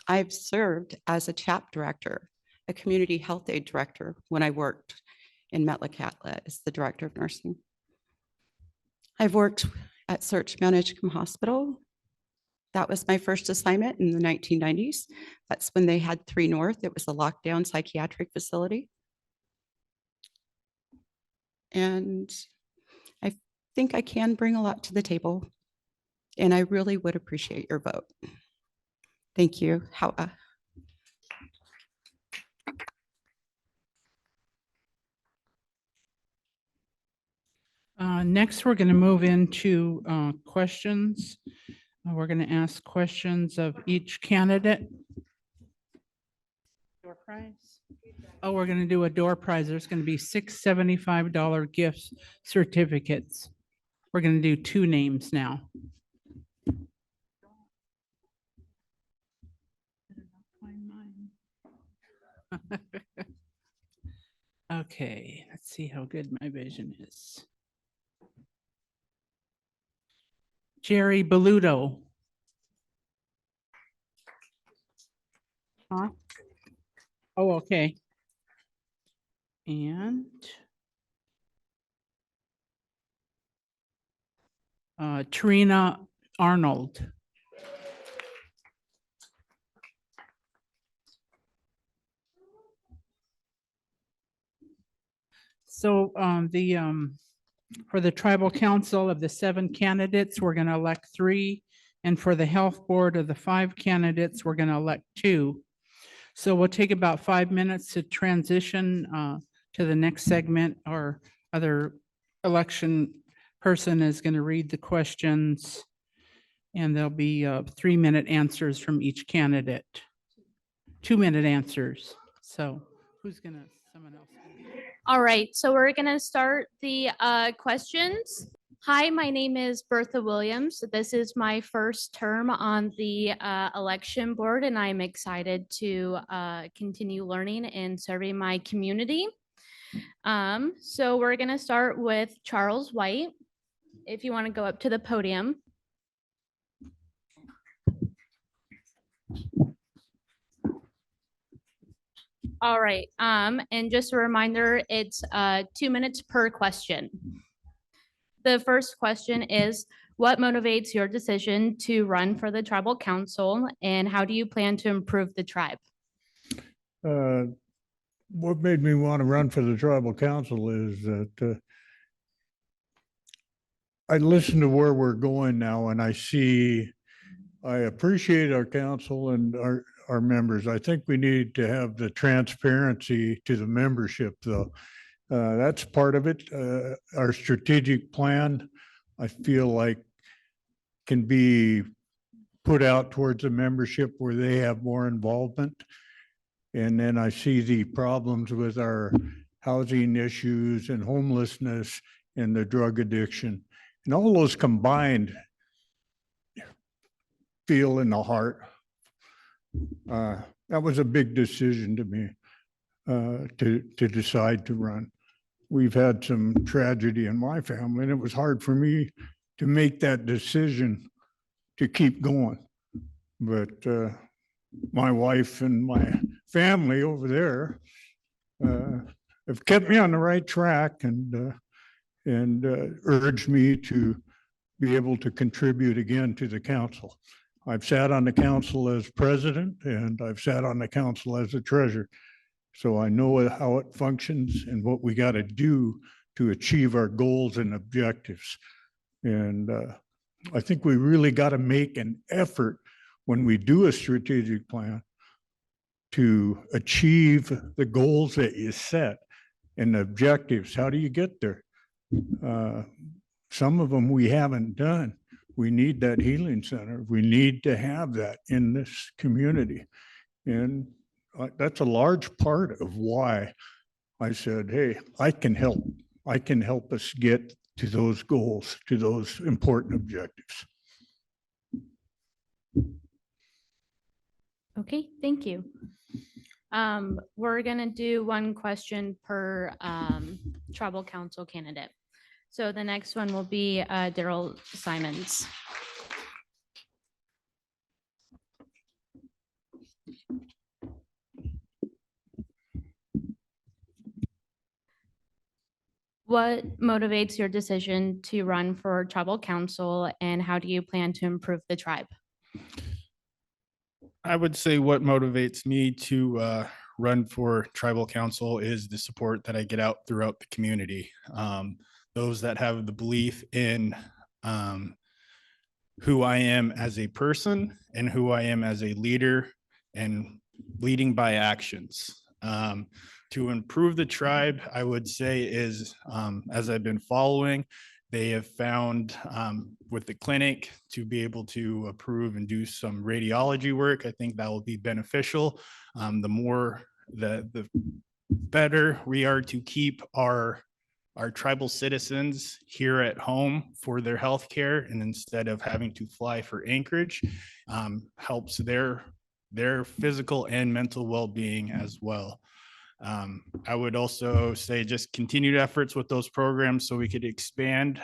[SPEAKER 15] I've served as a CHAP director, a community health aid director, when I worked in Metlakatla as the Director of Nursing. I've worked at Search Management Hospital. That was my first assignment in the 1990s. That's when they had 3 North. It was a lockdown psychiatric facility. And I think I can bring a lot to the table. And I really would appreciate your vote. Thank you.
[SPEAKER 2] Next, we're going to move into questions. We're going to ask questions of each candidate. Door prize? Oh, we're going to do a door prize. There's going to be 6 $75 gift certificates. We're going to do 2 names now. Okay, let's see how good my vision is. Jerry Beluto. Huh? Oh, okay. And Trina Arnold. So For the tribal council of the 7 candidates, we're going to elect 3. And for the health board of the 5 candidates, we're going to elect 2. So we'll take about 5 minutes to transition to the next segment. Our other election person is going to read the questions, and there'll be 3-minute answers from each candidate. 2-minute answers. So who's going to, someone else?
[SPEAKER 11] All right, so we're gonna start the questions. Hi, my name is Bertha Williams. This is my first term on the election board, and I'm excited to continue learning and serving my community. So we're gonna start with Charles White. If you want to go up to the podium. All right, and just a reminder, it's 2 minutes per question. The first question is, what motivates your decision to run for the tribal council, and how do you plan to improve the tribe?
[SPEAKER 3] What made me want to run for the tribal council is that I listen to where we're going now, and I appreciate our council and our members. I think we need to have the transparency to the membership, though. That's part of it. Our strategic plan, I feel like, can be put out towards the membership where they have more involvement. And then I see the problems with our housing issues and homelessness and the drug addiction. And all those combined feel in the heart. That was a big decision to me to decide to run. We've had some tragedy in my family, and it was hard for me to make that decision to keep going. But my wife and my family over there have kept me on the right track and urged me to be able to contribute again to the council. I've sat on the council as president, and I've sat on the council as a treasurer. So I know how it functions and what we got to do to achieve our goals and objectives. And I think we really got to make an effort when we do a strategic plan to achieve the goals that you set and the objectives. How do you get there? Some of them we haven't done. We need that healing center. We need to have that in this community. And that's a large part of why I said, hey, I can help. I can help us get to those goals, to those important objectives.
[SPEAKER 11] Okay, thank you. We're gonna do one question per tribal council candidate. So the next one will be Daryl Simons. What motivates your decision to run for tribal council, and how do you plan to improve the tribe?
[SPEAKER 5] I would say what motivates me to run for tribal council is the support that I get out throughout the community. Those that have the belief in who I am as a person and who I am as a leader and leading by actions. To improve the tribe, I would say is, as I've been following, they have found with the clinic to be able to approve and do some radiology work. I think that will be beneficial. The better we are to keep our tribal citizens here at home for their health care, and instead of having to fly for Anchorage, helps their physical and mental well-being as well. I would also say just continued efforts with those programs so we could expand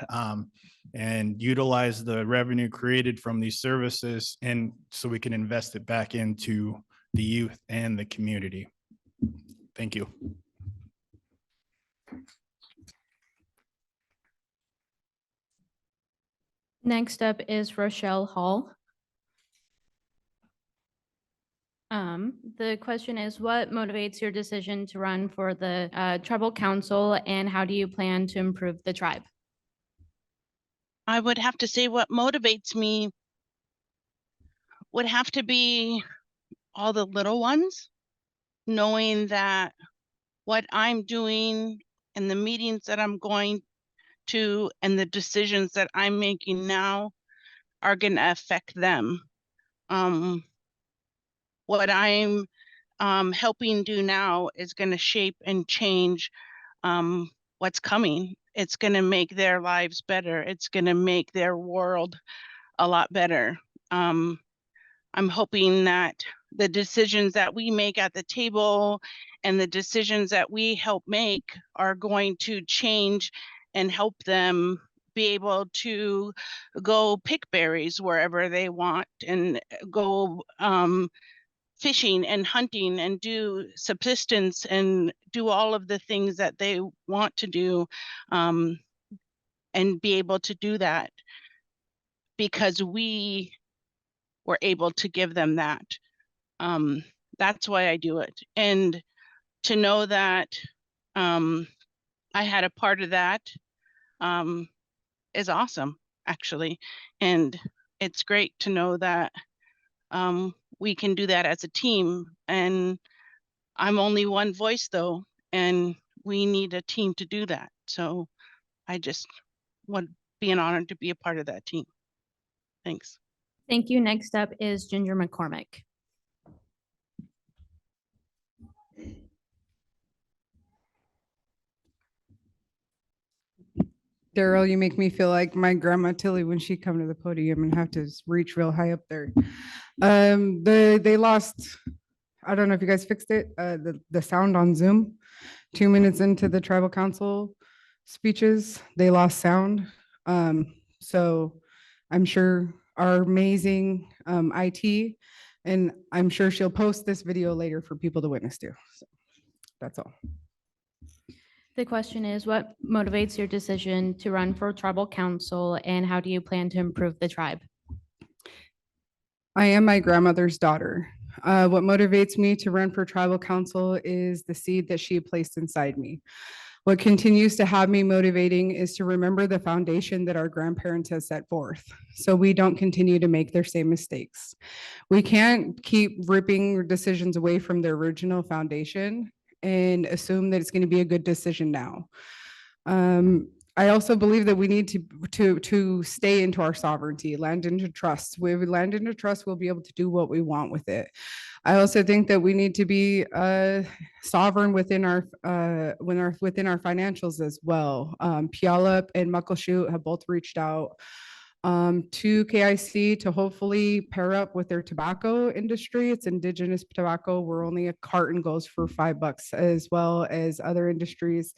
[SPEAKER 5] and utilize the revenue created from these services, and so we can invest it back into the youth and the community. Thank you.
[SPEAKER 11] Next up is Rochelle Hall. The question is, what motivates your decision to run for the tribal council, and how do you plan to improve the tribe?
[SPEAKER 6] I would have to say what motivates me would have to be all the little ones, knowing that what I'm doing and the meetings that I'm going to and the decisions that I'm making now are going to affect them. What I'm helping do now is going to shape and change what's coming. It's going to make their lives better. It's going to make their world a lot better. I'm hoping that the decisions that we make at the table and the decisions that we help make are going to change and help them be able to go pick berries wherever they want and go fishing and hunting and do subsistence and do all of the things that they want to do, and be able to do that because we were able to give them that. That's why I do it. And to know that I had a part of that is awesome, actually. And it's great to know that we can do that as a team. And I'm only one voice though, and we need a team to do that. So I just would be an honor to be a part of that team. Thanks.
[SPEAKER 11] Thank you. Next up is Ginger McCormick.
[SPEAKER 4] Daryl, you make me feel like my grandma Tilly when she come to the podium and have to reach real high up there. They lost, I don't know if you guys fixed it, the sound on Zoom. 2 minutes into the tribal council speeches, they lost sound. So I'm sure our amazing IT, and I'm sure she'll post this video later for people to witness to. So that's all.
[SPEAKER 11] The question is, what motivates your decision to run for tribal council and how do you plan to improve the tribe?
[SPEAKER 4] I am my grandmother's daughter. What motivates me to run for tribal council is the seed that she placed inside me. What continues to have me motivating is to remember the foundation that our grandparents have set forth, so we don't continue to make their same mistakes. We can't keep ripping decisions away from the original foundation and assume that it's going to be a good decision now. I also believe that we need to stay into our sovereignty, land into trust. When we land into trust, we'll be able to do what we want with it. I also think that we need to be sovereign within our financials as well. Puyallup and Muckleshoot have both reached out to KIC to hopefully pair up with their tobacco industry. It's indigenous tobacco where only a carton goes for $5, as well as other industries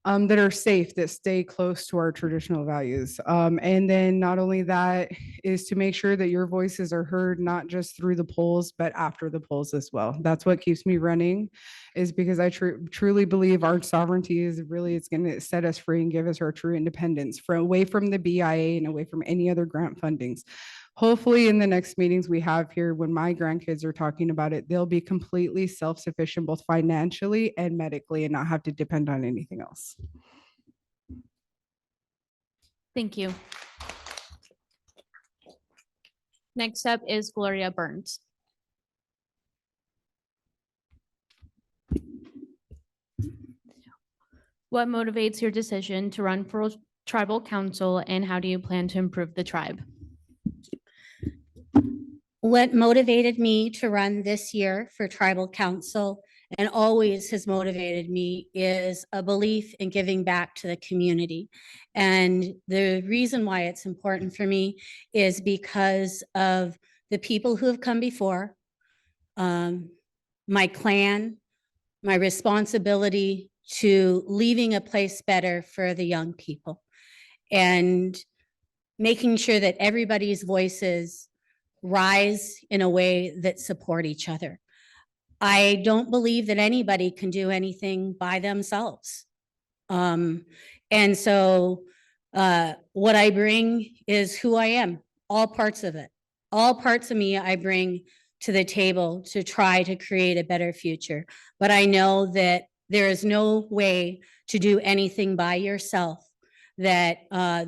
[SPEAKER 4] that are safe, that stay close to our traditional values. And then not only that is to make sure that your voices are heard, not just through the polls, but after the polls as well. That's what keeps me running, is because I truly believe our sovereignty is really, it's going to set us free and give us our true independence away from the BIA and away from any other grant fundings. Hopefully in the next meetings we have here, when my grandkids are talking about it, they'll be completely self-sufficient, both financially and medically, and not have to depend on anything else.
[SPEAKER 11] Thank you. Next up is Gloria Burns. What motivates your decision to run for tribal council and how do you plan to improve the tribe?
[SPEAKER 7] What motivated me to run this year for tribal council and always has motivated me is a belief in giving back to the community. And the reason why it's important for me is because of the people who have come before, my clan, my responsibility to leaving a place better for the young people, and making sure that everybody's voices rise in a way that support each other. I don't believe that anybody can do anything by themselves. And so what I bring is who I am, all parts of it. All parts of me I bring to the table to try to create a better future. But I know that there is no way to do anything by yourself that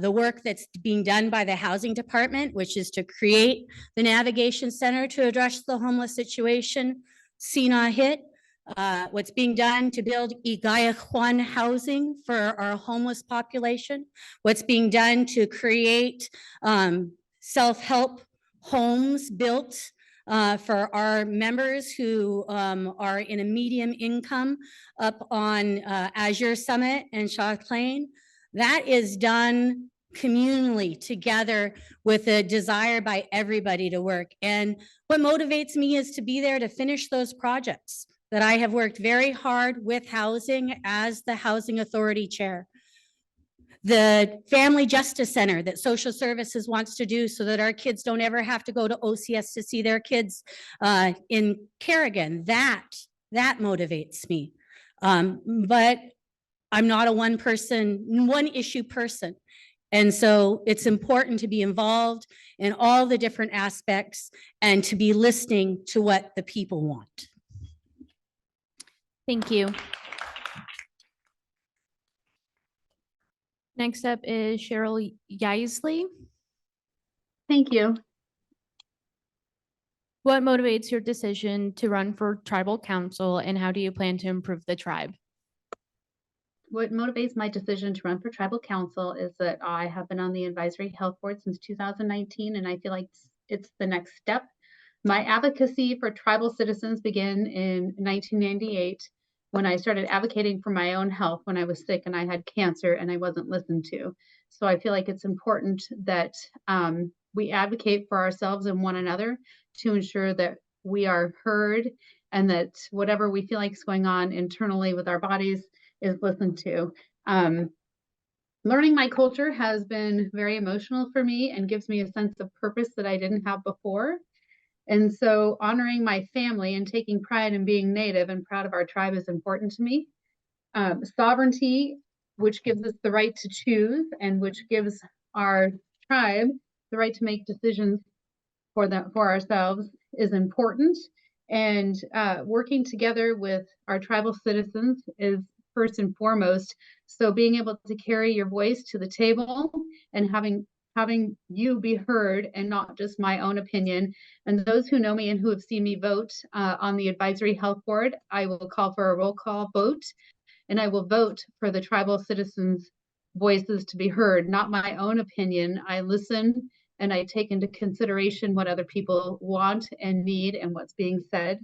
[SPEAKER 7] the work that's being done by the Housing Department, which is to create the Navigation Center to address the homeless situation, CNA hit, what's being done to build Igayaquan housing for our homeless population, what's being done to create self-help homes built for our members who are in a medium income up on Azure Summit and Shaw Plain. That is done communally together with a desire by everybody to work. And what motivates me is to be there to finish those projects that I have worked very hard with housing as the Housing Authority Chair. The Family Justice Center that Social Services wants to do so that our kids don't ever have to go to OCS to see their kids in Kerrigan. That motivates me. But I'm not a one issue person. And so it's important to be involved in all the different aspects and to be listening to what the people want.
[SPEAKER 11] Thank you. Next up is Cheryl Yaisley.
[SPEAKER 8] Thank you.
[SPEAKER 11] What motivates your decision to run for tribal council, and how do you plan to improve the tribe?
[SPEAKER 8] What motivates my decision to run for tribal council is that I have been on the advisory health board since 2019, and I feel like it's the next step. My advocacy for tribal citizens began in 1998 when I started advocating for my own health when I was sick and I had cancer and I wasn't listened to. So I feel like it's important that we advocate for ourselves and one another to ensure that we are heard and that whatever we feel like is going on internally with our bodies is listened to. Learning my culture has been very emotional for me and gives me a sense of purpose that I didn't have before. And so honoring my family and taking pride in being Native and proud of our tribe is important to me. Sovereignty, which gives us the right to choose and which gives our tribe the right to make decisions for ourselves, is important. And working together with our tribal citizens is first and foremost. So being able to carry your voice to the table and having you be heard and not just my own opinion. And those who know me and who have seen me vote on the advisory health board, I will call for a roll call vote, and I will vote for the tribal citizens' voices to be heard, not my own opinion. I listen and I take into consideration what other people want and need and what's being said.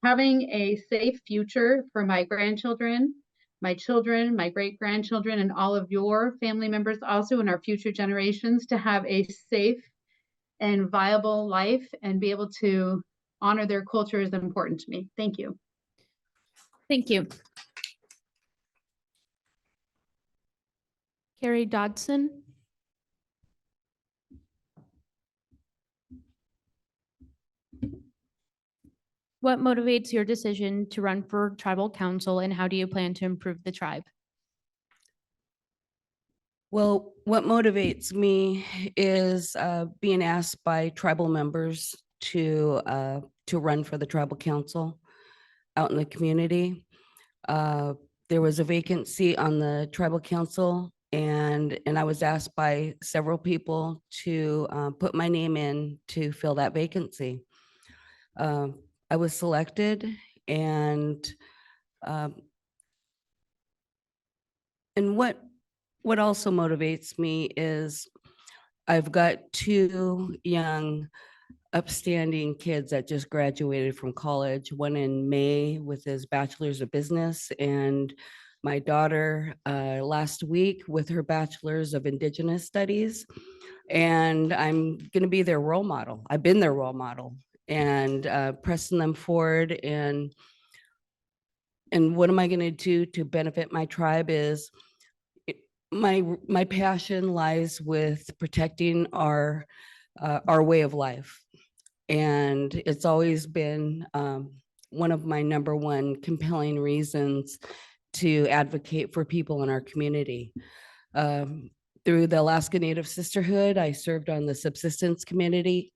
[SPEAKER 8] Having a safe future for my grandchildren, my children, my great-grandchildren, and all of your family members also in our future generations to have a safe and viable life and be able to honor their culture is important to me. Thank you.
[SPEAKER 11] Thank you. Carrie Dodson. What motivates your decision to run for tribal council, and how do you plan to improve the tribe?
[SPEAKER 9] Well, what motivates me is being asked by tribal members to run for the tribal council out in the community. There was a vacancy on the tribal council, and I was asked by several people to put my name in to fill that vacancy. I was selected, and what also motivates me is I've got two young upstanding kids that just graduated from college, one in May with his bachelor's of business, and my daughter last week with her bachelor's of indigenous studies. And I'm going to be their role model. I've been their role model, and pressing them forward. And what am I going to do to benefit my tribe is my passion lies with protecting our way of life. And it's always been one of my number one compelling reasons to advocate for people in our community. Through the Alaska Native Sisterhood, I served on the Subsistence Committee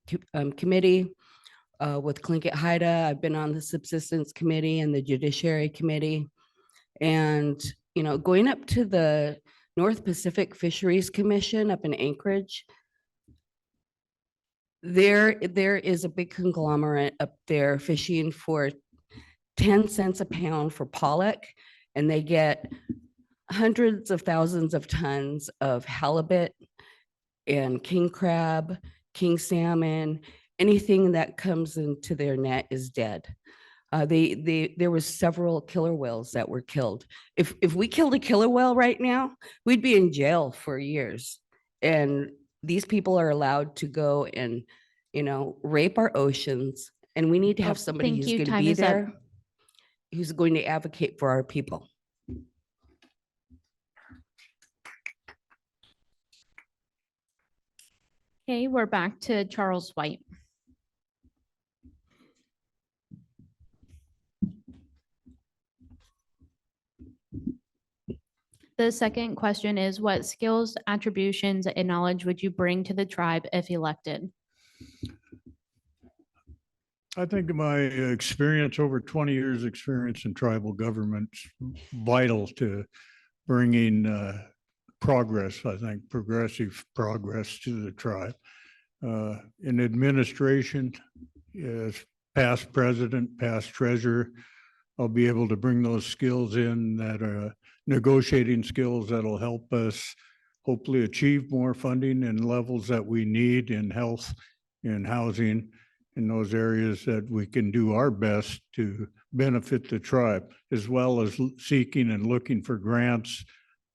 [SPEAKER 9] with Tlingit Haida. I've been on the Subsistence Committee and the Judiciary Committee. And, you know, going up to the North Pacific Fisheries Commission up in Anchorage. There is a big conglomerate up there fishing for 10 cents a pound for pollock, and they get hundreds of thousands of tons of halibut and king crab, king salmon. Anything that comes into their net is dead. There was several killer whales that were killed. If we killed a killer whale right now, we'd be in jail for years. And these people are allowed to go and, rape our oceans. And we need to have somebody
[SPEAKER 11] thank
[SPEAKER 9] who's
[SPEAKER 11] you.
[SPEAKER 9] going to
[SPEAKER 11] Time
[SPEAKER 9] be
[SPEAKER 11] is up.
[SPEAKER 9] there, who's going to advocate for our people.
[SPEAKER 11] Okay, we're back to Charles White. The second question is, what skills, attributions, and knowledge would you bring to the tribe if elected?
[SPEAKER 3] I think my experience, over 20 years experience in tribal government's vital to bringing progress, I think progressive progress to the tribe. In administration, as past president, past treasurer, I'll be able to bring those skills in that are negotiating skills that'll help us hopefully achieve more funding and levels that we need in health, in housing, in those areas that we can do our best to benefit the tribe, as well as seeking and looking for grants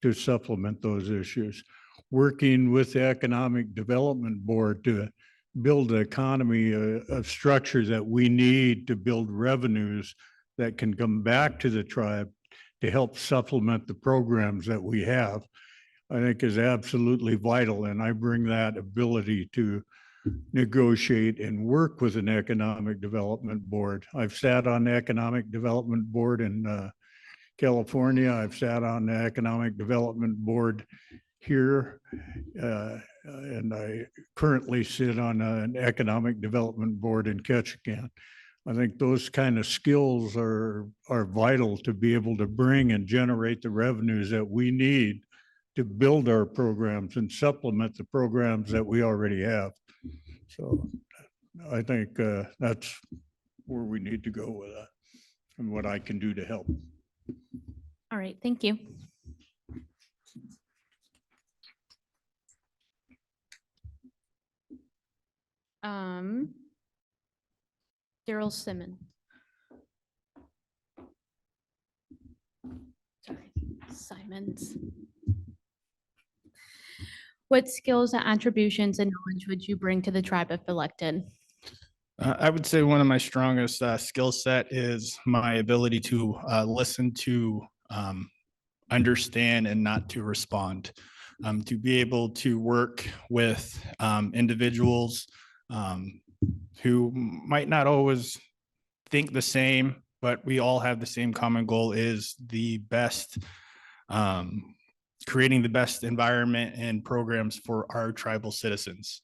[SPEAKER 3] to supplement those issues. Working with the Economic Development Board to build the economy of structure that we need to build revenues that can come back to the tribe to help supplement the programs that we have, I think is absolutely vital. And I bring that ability to negotiate and work with an economic development board. I've sat on the economic development board in California. I've sat on the economic development board here, and I currently sit on an economic development board in Ketchikan. I think those kind of skills are vital to be able to bring and generate the revenues that we need to build our programs and supplement the programs that we already have. So I think that's where we need to go with that and what I can do to help.
[SPEAKER 11] All right, thank you. Daryl Simmons. Sorry, Simons. What skills, attributions, and knowledge would you bring to the tribe if elected?
[SPEAKER 5] I would say one of my strongest skill set is my ability to listen, to understand, and not to respond. To be able to work with individuals who might not always think the same, but we all have the same common goal, is the best, creating the best environment and programs for our tribal citizens.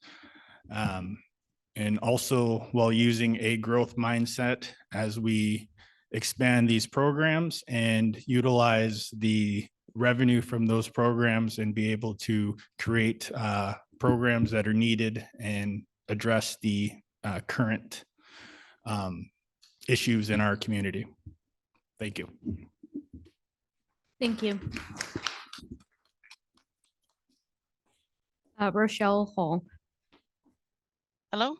[SPEAKER 5] And also while using a growth mindset as we expand these programs and utilize the revenue from those programs and be able to create programs that are needed and address the current issues in our community. Thank you.
[SPEAKER 11] Thank you. Rochelle Hall.
[SPEAKER 6] Hello?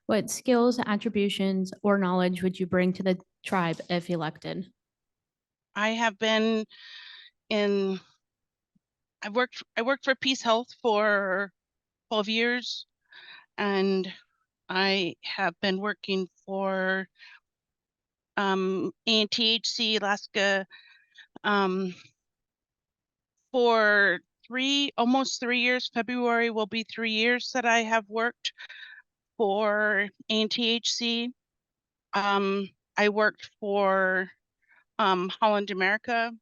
[SPEAKER 11] What skills, attributions, or knowledge would you bring to the tribe if elected?
[SPEAKER 6] I have been in, I worked for Peace Health for 12 years, and I have been working for ANTHC Alaska for almost 3 years. February will be 3 years that I have worked for ANTHC. I worked for Holland America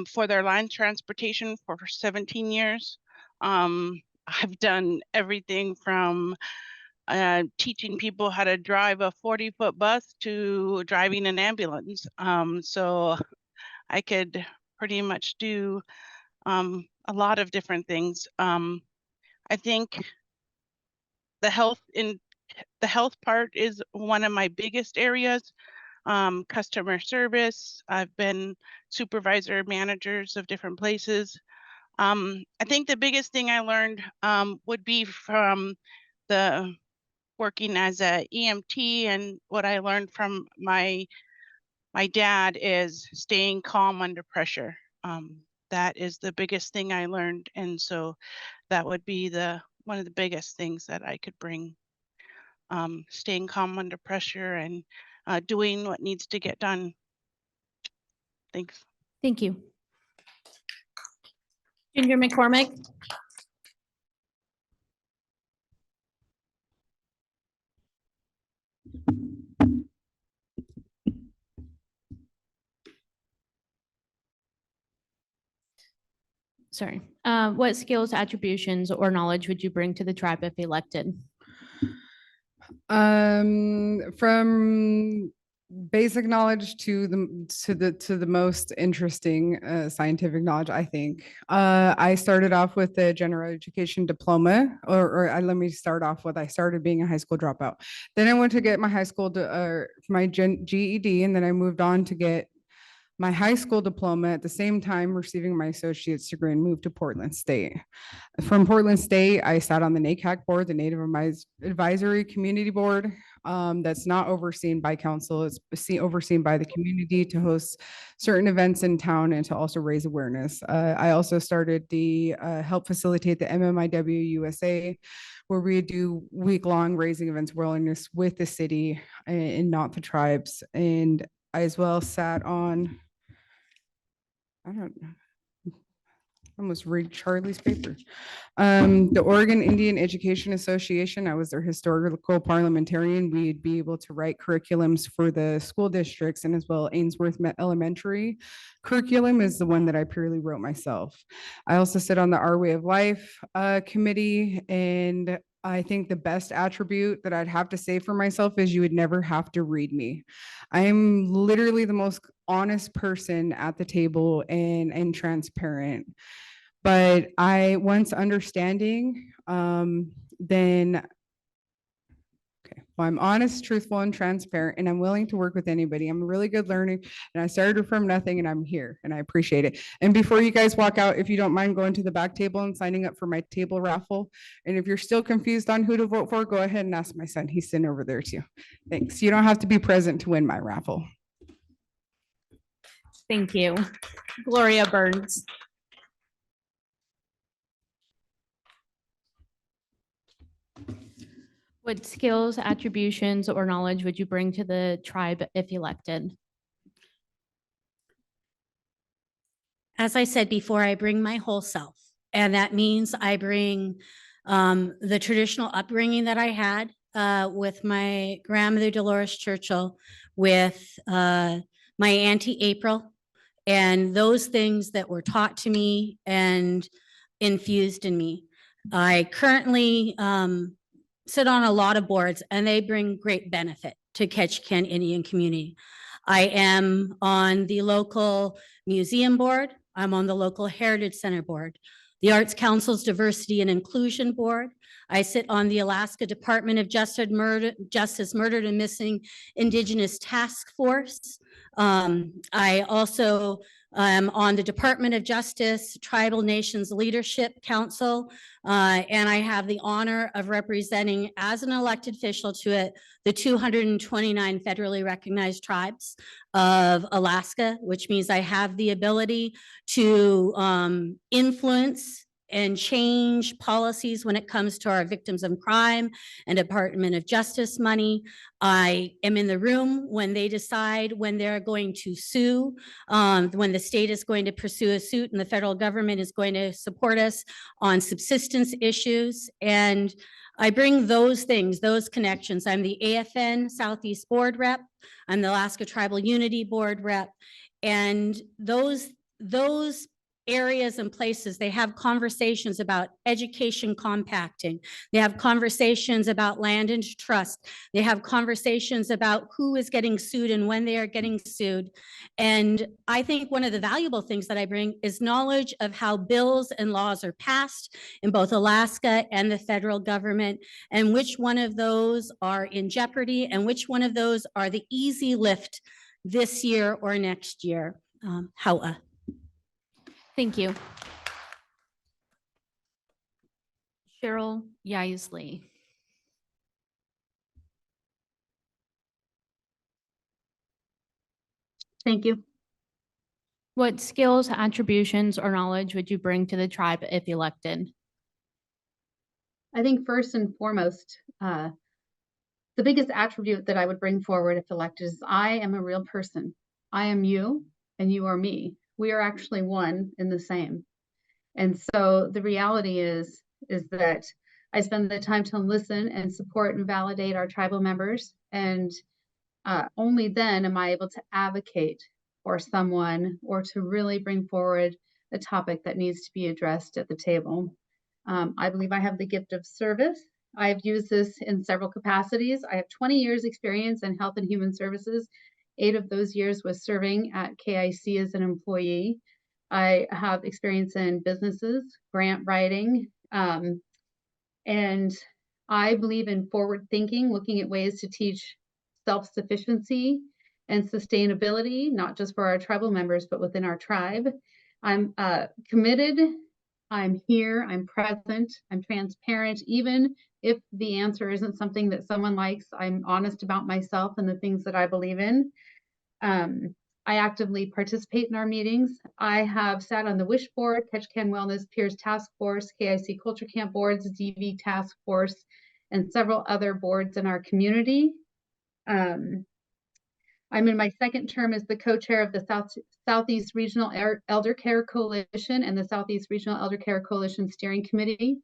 [SPEAKER 6] for their line transportation for 17 years. I've done everything from teaching people how to drive a 40-foot bus to driving an ambulance. So I could pretty much do a lot of different things. I think the health part is one of my biggest areas. Customer service. I've been supervisor managers of different places. I think the biggest thing I learned would be from the working as a EMT, and what I learned from my dad is staying calm under pressure. That is the biggest thing I learned, and so that would be one of the biggest things that I could bring. Staying calm under pressure and doing what needs to get done. Thanks.
[SPEAKER 11] Thank you. Ginger McCormick. Sorry. What skills, attributions, or knowledge would you bring to the tribe if elected?
[SPEAKER 4] From basic knowledge to the most interesting scientific knowledge, I think. I started off with a general education diploma, let me start off with, I started being a high school dropout. Then I went to get my high school, my GED, and then I moved on to get my high school diploma at the same time receiving my associate's degree and moved to Portland State. From Portland State, I sat on the NACAC board, the Native Advisory Community Board. That's not overseen by council, it's overseen by the community to host certain events in town and to also raise awareness. I also started help facilitate the MMIW USA, where we do week-long raising events awareness with the city and not the tribes. And I as well sat on, I don't know, I almost read Charlie's paper. The Oregon Indian Education Association, I was their historical parliamentarian. We'd be able to write curriculums for the school districts, and as well Ainsworth Elementary curriculum is the one that I purely wrote myself. I also sit on the Our Way of Life committee, and I think the best attribute that I'd have to say for myself is you would never have to read me. I'm literally the most honest person at the table and transparent. But once understanding, then, okay, well, I'm honest, truthful, and transparent, and I'm willing to work with anybody. I'm a really good learner, and I started from nothing, and I'm here, and I appreciate it. And before you guys walk out, if you don't mind going to the back table and signing up for my table raffle, and if you're still confused on who to vote for, go ahead and ask my son. He's sitting over there too. Thanks. You don't have to be present to win my raffle.
[SPEAKER 11] Thank you. Gloria Burns. What skills, attributions, or knowledge would you bring to the tribe if elected?
[SPEAKER 7] As I said before, I bring my whole self, and that means I bring the traditional upbringing that I had with my grandmother Dolores Churchill, with my Auntie April, and those things that were taught to me and infused in me. I currently sit on a lot of boards, and they bring great benefit to Ketchikan Indian community. I am on the local museum board. I'm on the local Heritage Center board, the Arts Council's Diversity and Inclusion Board. I sit on the Alaska Department of Justice Murdered and Missing Indigenous Task Force. I also am on the Department of Justice Tribal Nations Leadership Council, and I have the honor of representing as an elected official to it the 229 federally recognized tribes of Alaska, which means I have the ability to influence and change policies when it comes to our victims of crime and Department of Justice money. I am in the room when they decide when they're going to sue, when the state is going to pursue a suit and the federal government is going to support us on subsistence issues. And I bring those things, those connections. I'm the AFN Southeast Board Rep. I'm the Alaska Tribal Unity Board Rep. And those areas and places. They have conversations about education compacting. They have conversations about land and trust. They have conversations about who is getting sued and when they are getting sued. And I think one of the valuable things that I bring is knowledge of how bills and laws are passed in both Alaska and the federal government, and which one of those are in jeopardy and which one of those are the easy lift this year or next year. Hawa.
[SPEAKER 11] Thank you. Cheryl Yaisley.
[SPEAKER 8] Thank you.
[SPEAKER 11] What skills, attributions, or knowledge would you bring to the tribe if elected?
[SPEAKER 8] I think first and foremost, the biggest attribute that I would bring forward if elected is I am a real person. I am you and you are me. We are actually one and the same. And so the reality is that I spend the time to listen and support and validate our tribal members. And only then am I able to advocate for someone or to really bring forward a topic that needs to be addressed at the table. I believe I have the gift of service. I've used this in several capacities. I have 20 years experience in health and human services. 8 of those years was serving at KIC as an employee. I have experience in businesses, grant writing, and I believe in forward thinking, looking at ways to teach self-sufficiency and sustainability, not just for our tribal members, but within our tribe. I'm committed. I'm here, I'm present, I'm transparent. Even if the answer isn't something that someone likes, I'm honest about myself and the things that I believe in. I actively participate in our meetings. I have sat on the WISH board, Ketchikan Wellness Peers Task Force, KIC Culture Camp Boards, DV Task Force, and several other boards in our community. I'm in my second term as the co-chair of the Southeast Regional Elder Care Coalition and the Southeast Regional Elder Care Coalition Steering Committee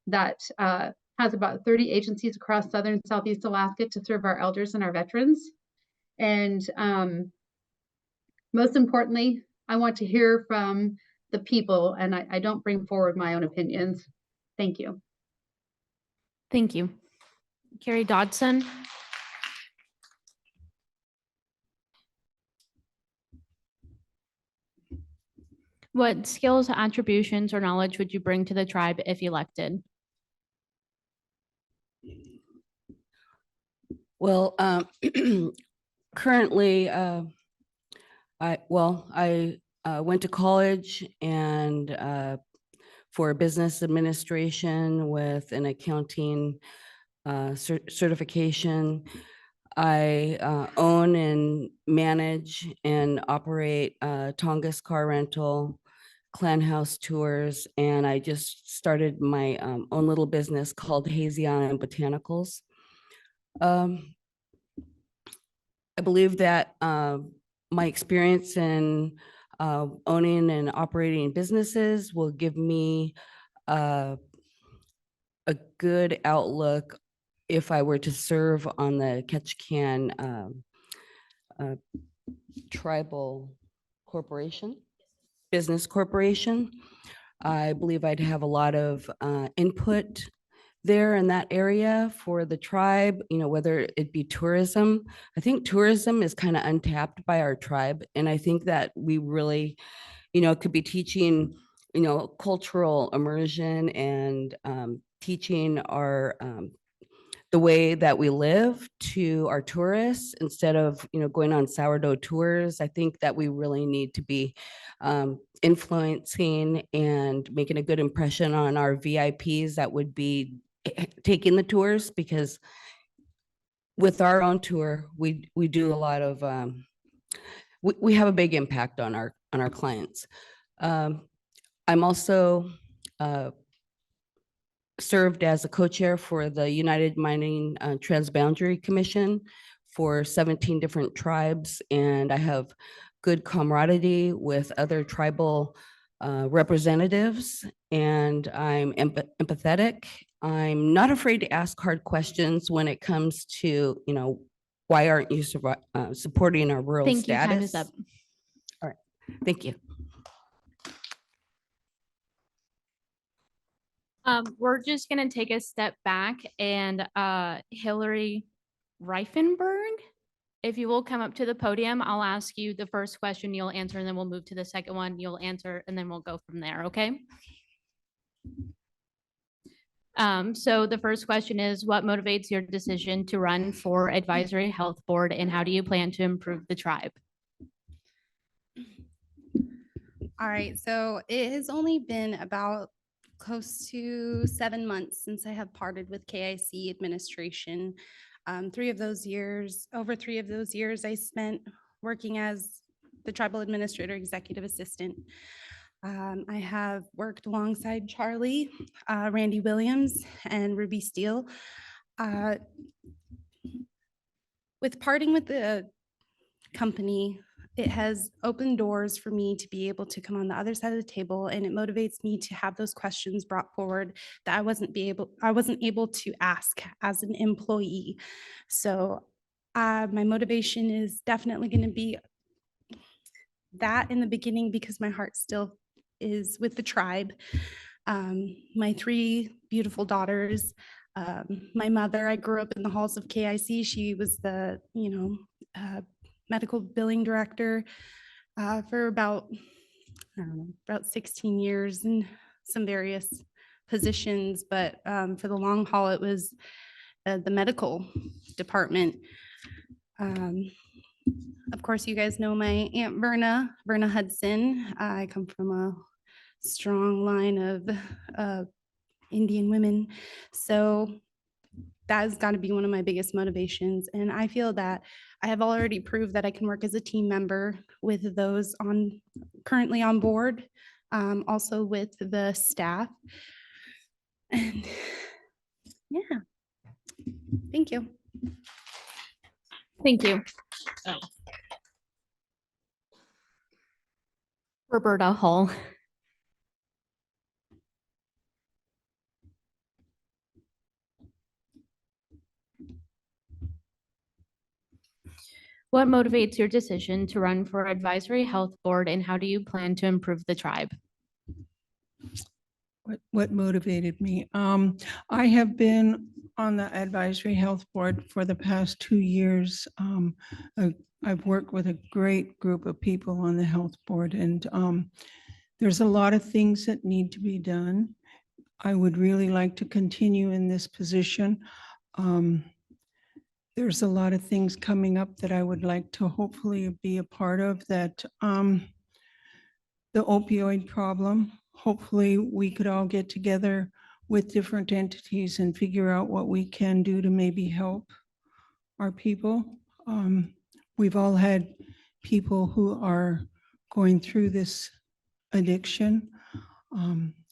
[SPEAKER 8] that has about 30 agencies across Southern Southeast Alaska to serve our elders and our veterans. And most importantly, I want to hear from the people, and I don't bring forward my own opinions. Thank you.
[SPEAKER 11] Thank you. Carrie Dodson. What skills, attributions, or knowledge would you bring to the tribe if elected?
[SPEAKER 9] Well, currently, I went to college and for business administration with an accounting certification. I own and manage and operate Tongass car rental, Clan House tours, and I just started my own little business called Hazy Island Botanicals. I believe that my experience in owning and operating businesses will give me a good outlook if I were to serve on the Ketchikan tribal corporation, business corporation. I believe I'd have a lot of input there in that area for the tribe, you know, whether it be tourism. I think tourism is kind of untapped by our tribe. And I think that we really, you know, could be teaching, you know, cultural immersion and teaching our the way that we live to our tourists instead of, you know, going on sourdough tours. I think that we really need to be influencing and making a good impression on our VIPs that would be taking the tours, because with our own tour, we do a lot of, we have a big impact on our clients. I'm also served as a co-chair for the United Mining Transboundary Commission for 17 different tribes, and I have good camaraderie with other tribal representatives, and I'm empathetic. I'm not afraid to ask hard questions when it comes to, you know, why aren't you supporting our rural
[SPEAKER 11] Thank you.
[SPEAKER 9] status?
[SPEAKER 11] Time is up.
[SPEAKER 9] All right, thank you.
[SPEAKER 11] We're just gonna take a step back and Hillary Reifenberg, if you will come up to the podium, I'll ask you the first question, you'll answer, and then we'll move to the second one, you'll answer, and then we'll go from there, okay? So the first question is, what motivates your decision to run for Advisory Health Board, and how do you plan to improve the tribe?
[SPEAKER 12] All right, so it has only been about close to 7 months since I have parted with KIC administration. Over 3 of those years, I spent working as the tribal administrator executive assistant. I have worked alongside Charlie, Randy Williams, and Ruby Steele. With parting with the company, it has opened doors for me to be able to come on the other side of the table, and it motivates me to have those questions brought forward that I wasn't able to ask as an employee. So my motivation is definitely going to be that in the beginning, because my heart still is with the tribe. My 3 beautiful daughters, my mother, I grew up in the halls of KIC. She was the, medical billing director for about 16 years in some various positions. But for the long haul, it was the medical department. Of course, you guys know my Aunt Verna Hudson. I come from a strong line of Indian women. So that has got to be one of my biggest motivations. And I feel that I have already proved that I can work as a team member with those currently on board, also with the staff. And yeah, thank you.
[SPEAKER 11] Thank you. Roberta Hall. What motivates your decision to run for Advisory Health Board, and how do you plan to improve the tribe?
[SPEAKER 13] What motivated me? I have been on the Advisory Health Board for the past 2 years. I've worked with a great group of people on the health board, and there's a lot of things that need to be done. I would really like to continue in this position. There's a lot of things coming up that I would like to hopefully be a part of, that the opioid problem. Hopefully we could all get together with different entities and figure out what we can do to maybe help our people. We've all had people who are going through this addiction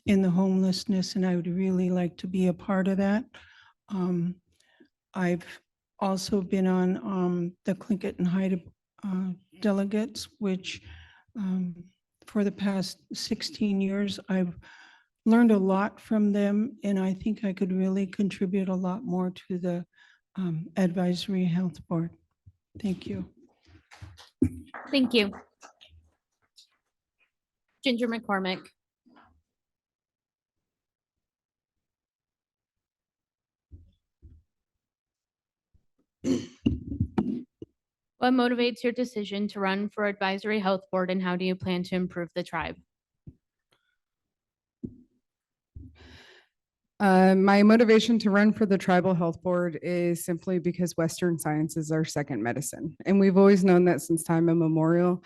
[SPEAKER 13] in the homelessness, and I would really like to be a part of that. I've also been on the Tlingit and Haida delegates, which for the past 16 years, I've learned a lot from them, and I think I could really contribute a lot more to the Advisory Health Board. Thank you.
[SPEAKER 11] Thank you. Ginger McCormick. What motivates your decision to run for Advisory Health Board, and how do you plan to improve the tribe?
[SPEAKER 4] My motivation to run for the Tribal Health Board is simply because Western science is our second medicine. And we've always known that since time immemorial.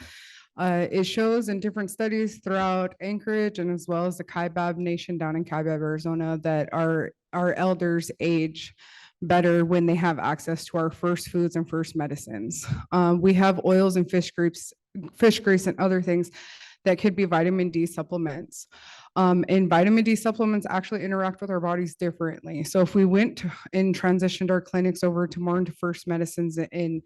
[SPEAKER 4] It shows in different studies throughout Anchorage and as well as the Kaibab Nation down in Kaibab, Arizona, that our elders age better when they have access to our first foods and first medicines. We have oils and fish grease and other things that could be vitamin D supplements. And vitamin D supplements actually interact with our bodies differently. So if we went and transitioned our clinics over to more into first medicines in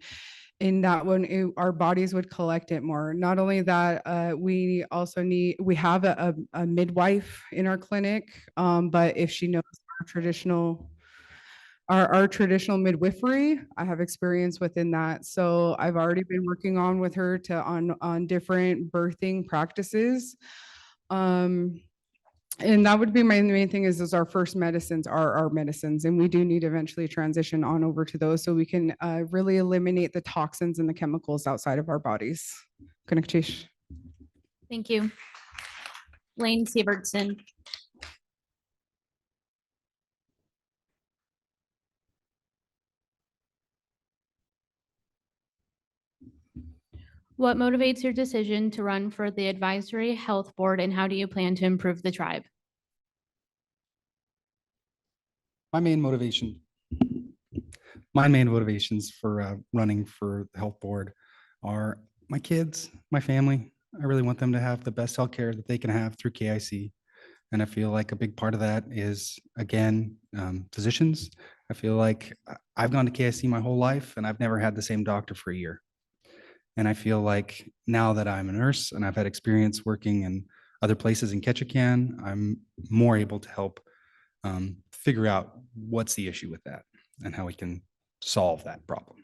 [SPEAKER 4] that one, our bodies would collect it more. Not only that, we have a midwife in our clinic, but if she knows our traditional midwifery, I have experience within that. So I've already been working with her on different birthing practices. And that would be my main thing is our first medicines are our medicines, and we do need to eventually transition on over to those so we can really eliminate the toxins and the chemicals outside of our bodies. Connectish.
[SPEAKER 11] Thank you. Lane Siebertson. What motivates your decision to run for the Advisory Health Board, and how do you plan to improve the tribe?
[SPEAKER 14] My main motivations for running for the health board are my kids, my family. I really want them to have the best healthcare that they can have through KIC. And I feel like a big part of that is, again, physicians. I feel like I've gone to KIC my whole life and I've never had the same doctor for a year. And I feel like now that I'm a nurse and I've had experience working in other places in Ketchikan, I'm more able to help figure out what's the issue with that and how we can solve that problem.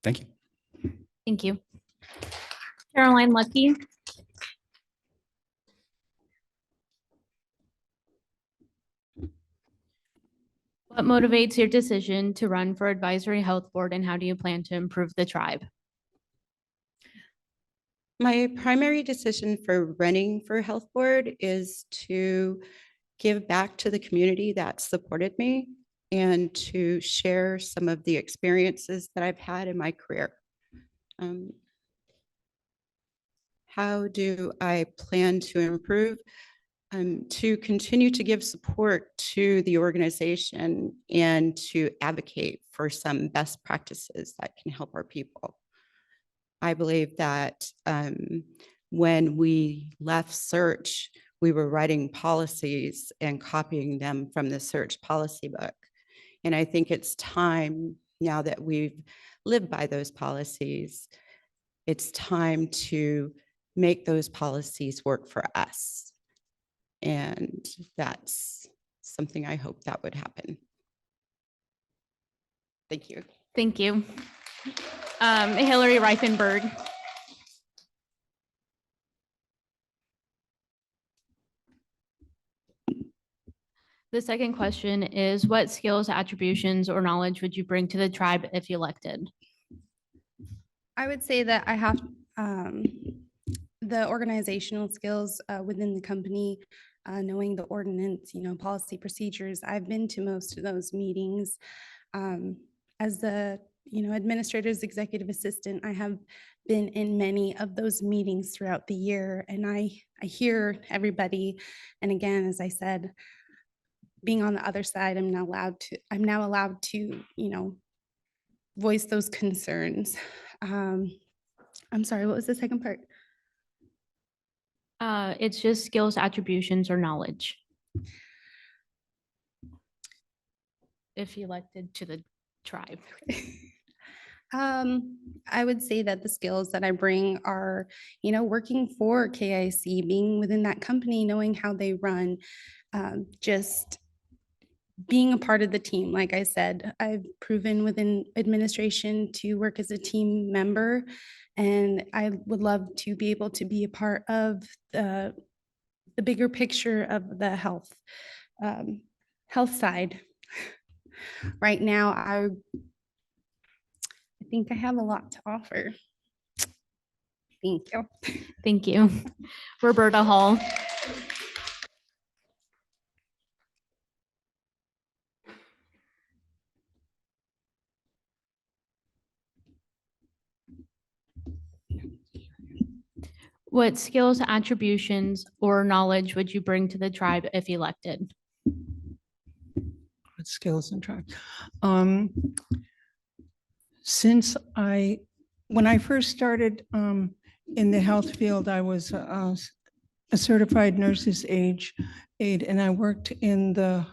[SPEAKER 14] Thank you.
[SPEAKER 11] Thank you. Caroline Lucky. What motivates your decision to run for Advisory Health Board, and how do you plan to improve the tribe?
[SPEAKER 15] My primary decision for running for health board is to give back to the community that supported me and to share some of the experiences that I've had in my career. How do I plan to improve? To continue to give support to the organization and to advocate for some best practices that can help our people. I believe that when we left Search, we were writing policies and copying them from the Search policy book. And I think it's time, now that we've lived by those policies, it's time to make those policies work for us. And that's something I hope that would happen. Thank you.
[SPEAKER 11] Thank you. Hillary Reifenberg. The second question is, what skills, attributions, or knowledge would you bring to the tribe if elected?
[SPEAKER 12] I would say that I have the organizational skills within the company, knowing the ordinance, policy procedures. I've been to most of those meetings. As the administrator's executive assistant, I have been in many of those meetings throughout the year, and I hear everybody. And again, as I said, being on the other side, I'm now allowed to voice those concerns. I'm sorry, what was the second part?
[SPEAKER 11] It's just skills, attributions, or knowledge. If elected to the tribe.
[SPEAKER 12] I would say that the skills that I bring are, working for KIC, being within that company, knowing how they run, just being a part of the team. Like I said, I've proven within administration to work as a team member, and I would love to be able to be a part of the bigger picture of the health side. Right now, I think I have a lot to offer. Thank you.
[SPEAKER 11] Thank you. Roberta Hall. What skills, attributions, or knowledge would you bring to the tribe if elected?
[SPEAKER 13] What skills and tribe? When I first started in the health field, I was a certified nurse's aide, and I worked in the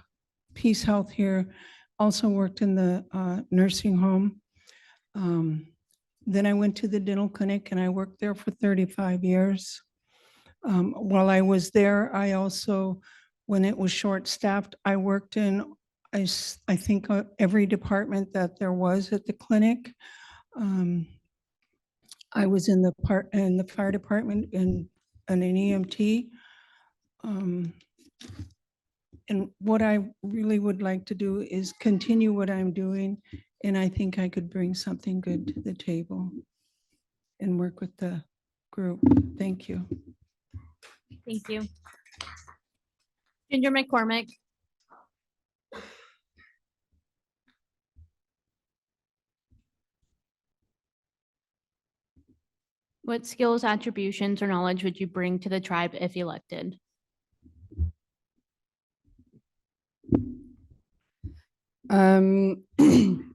[SPEAKER 13] Peace Health here, also worked in the nursing home. Then I went to the dental clinic and I worked there for 35 years. While I was there, I also, when it was short-staffed, I worked in, I think, every department that there was at the clinic. I was in the fire department and an EMT. And what I really would like to do is continue what I'm doing. And I think I could bring something good to the table and work with the group. Thank you.
[SPEAKER 11] Thank you. Ginger McCormick. What skills, attributions, or knowledge would you bring to the tribe if elected?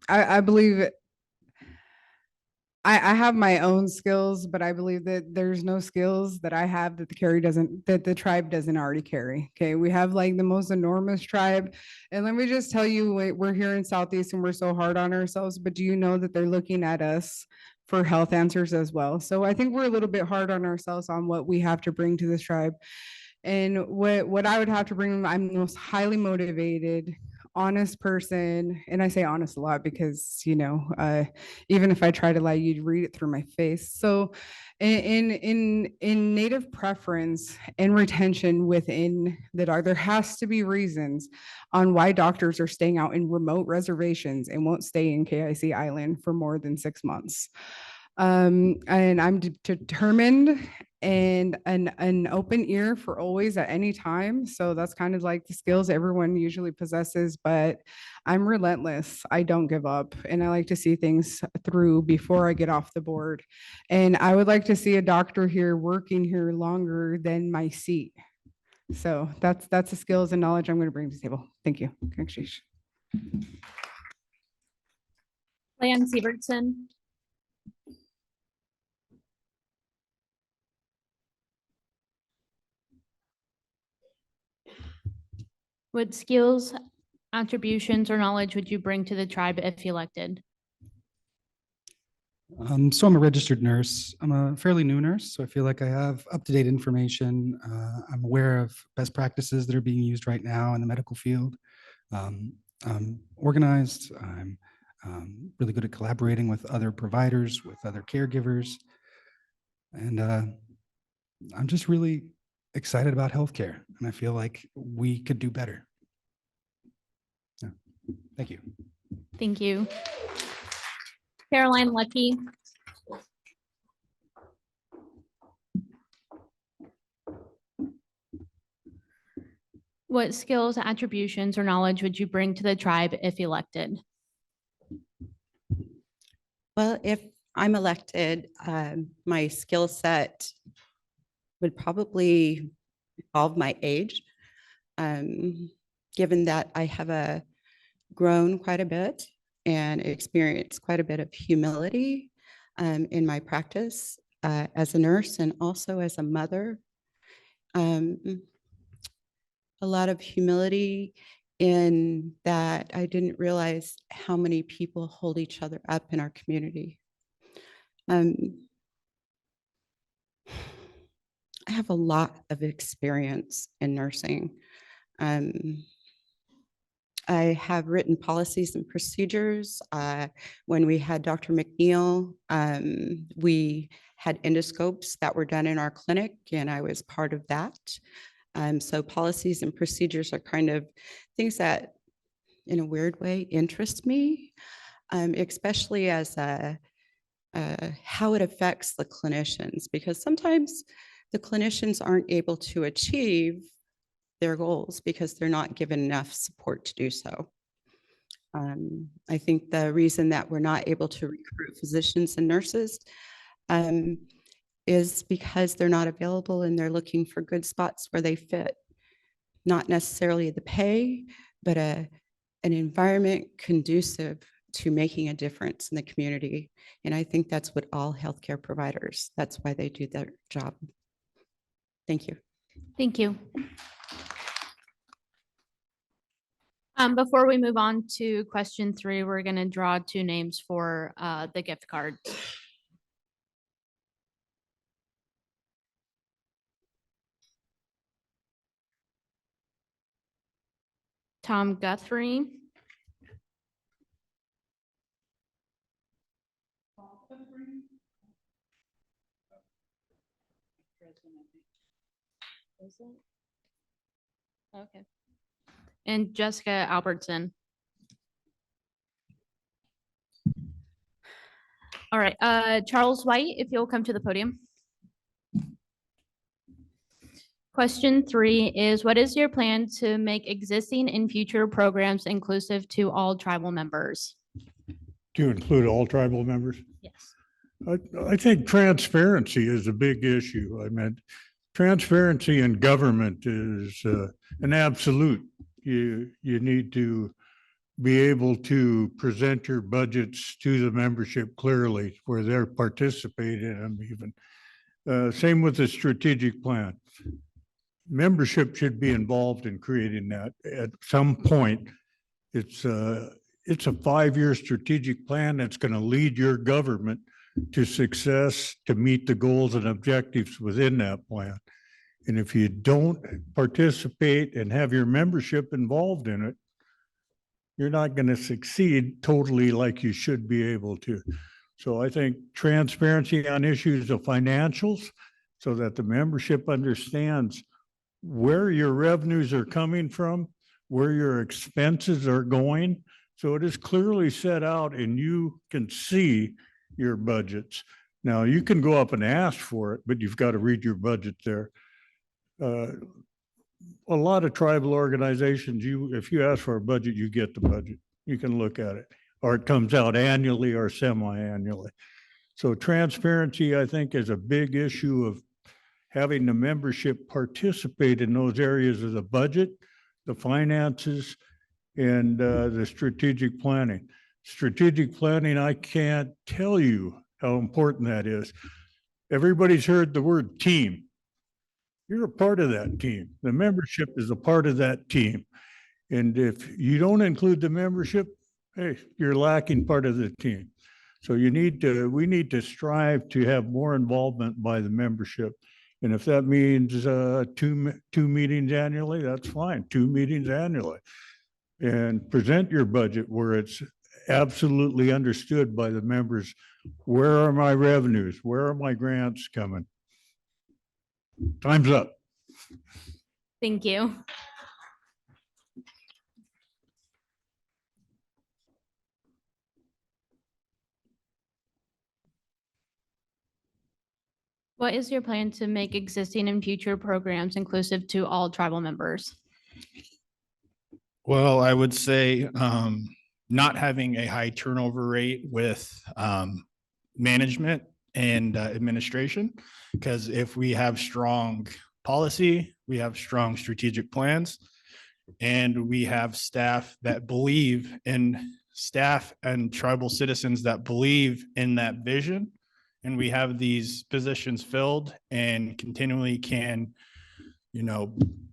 [SPEAKER 4] I believe I have my own skills, but I believe that there's no skills that I have that the tribe doesn't already carry. Okay, we have like the most enormous tribe. And let me just tell you, we're here in Southeast and we're so hard on ourselves, but do you know that they're looking at us for health answers as well? So I think we're a little bit hard on ourselves on what we have to bring to this tribe. And what I would have to bring them, I'm the most highly motivated, honest person. And I say honest a lot because, even if I try to lie, you'd read it through my face. So in native preference and retention within the dog, there has to be reasons on why doctors are staying out in remote reservations and won't stay in KIC Island for more than 6 months. And I'm determined and an open ear for always at any time. So that's kind of like the skills everyone usually possesses, but I'm relentless. I don't give up and I like to see things through before I get off the board. And I would like to see a doctor here working here longer than my seat. So that's the skills and knowledge I'm going to bring to the table. Thank you.
[SPEAKER 11] Leanne Siebertson. What skills, attributions, or knowledge would you bring to the tribe if elected?
[SPEAKER 14] So I'm a registered nurse. I'm a fairly new nurse, so I feel like I have up-to-date information. I'm aware of best practices that are being used right now in the medical field. I'm organized. I'm really good at collaborating with other providers, with other caregivers. And I'm just really excited about healthcare, and I feel like we could do better. Yeah. Thank you.
[SPEAKER 11] Thank you. Caroline Lucky. What skills, attributions, or knowledge would you bring to the tribe if elected?
[SPEAKER 15] Well, if I'm elected, my skill set would probably involve my age, given that I have grown quite a bit and experienced quite a bit of humility in my practice as a nurse and also as a mother. A lot of humility in that I didn't realize how many people hold each other up in our community. I have a lot of experience in nursing. I have written policies and procedures. When we had Dr. McNeil, we had endoscopes that were done in our clinic, and I was part of that. So policies and procedures are kind of things that, in a weird way, interest me, especially as how it affects the clinicians, because sometimes the clinicians aren't able to achieve their goals because they're not given enough support to do so. I think the reason that we're not able to recruit physicians and nurses is because they're not available and they're looking for good spots where they fit. Not necessarily the pay, but an environment conducive to making a difference in the community. And I think that's what all healthcare providers, that's why they do their job. Thank you.
[SPEAKER 11] Thank you. Before we move on to question 3, we're going to draw 2 names for the gift card. Tom Guthrie. Okay. And Jessica Albertson. All right, Charles White, if you'll come to the podium. Question 3 is, what is your plan to make existing and future programs inclusive to all tribal members?
[SPEAKER 3] To include all tribal members?
[SPEAKER 11] Yes.
[SPEAKER 3] I think transparency is a big issue. I mean, transparency in government is an absolute. You need to be able to present your budgets to the membership clearly where they're participating in them even. Same with the strategic plan. Membership should be involved in creating that at some point. It's a 5-year strategic plan that's going to lead your government to success, to meet the goals and objectives within that plan. And if you don't participate and have your membership involved in it, you're not going to succeed totally like you should be able to. So I think transparency on issues of financials so that the membership understands where your revenues are coming from, where your expenses are going. So it is clearly set out and you can see your budgets. Now you can go up and ask for it, but you've got to read your budget there. A lot of tribal organizations, if you ask for a budget, you get the budget. You can look at it, or it comes out annually or semi-annually. So transparency, I think, is a big issue of having the membership participate in those areas of the budget, the finances, and the strategic planning. Strategic planning, I can't tell you how important that is. Everybody's heard the word team. You're a part of that team. The membership is a part of that team. And if you don't include the membership, hey, you're lacking part of the team. So we need to strive to have more involvement by the membership. And if that means two meetings annually, that's fine, 2 meetings annually. And present your budget where it's absolutely understood by the members. Where are my revenues? Where are my grants coming? Time's up.
[SPEAKER 11] Thank you. What is your plan to make existing and future programs inclusive to all tribal members?
[SPEAKER 5] Well, I would say not having a high turnover rate with management and administration, because if we have strong policy, we have strong strategic plans, and we have staff that believe in staff and tribal citizens that believe in that vision, and we have these positions filled and continually can,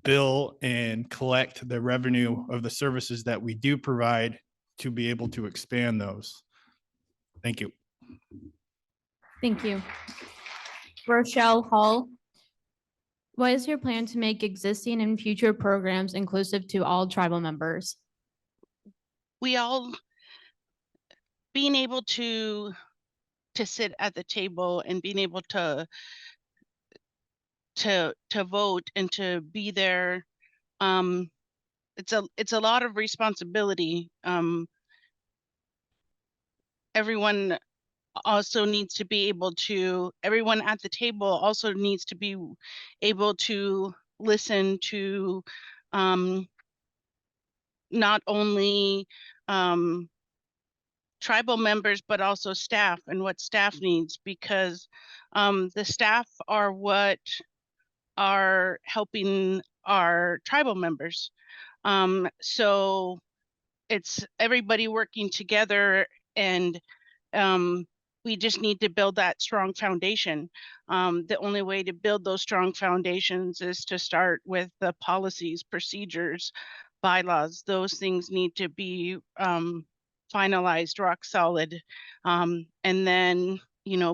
[SPEAKER 5] bill and collect the revenue of the services that we do provide to be able to expand those. Thank you.
[SPEAKER 11] Thank you. Rochelle Hall. What is your plan to make existing and future programs inclusive to all tribal members?
[SPEAKER 6] We all being able to sit at the table and being able to vote and to be there. It's a lot of responsibility. Everyone also needs to be able to, everyone at the table also needs to be able to listen to not only tribal members, but also staff and what staff needs, because the staff are what are helping our tribal members. So it's everybody working together, and we just need to build that strong foundation. The only way to build those strong foundations is to start with the policies, procedures, bylaws. Those things need to be finalized, rock solid, and then,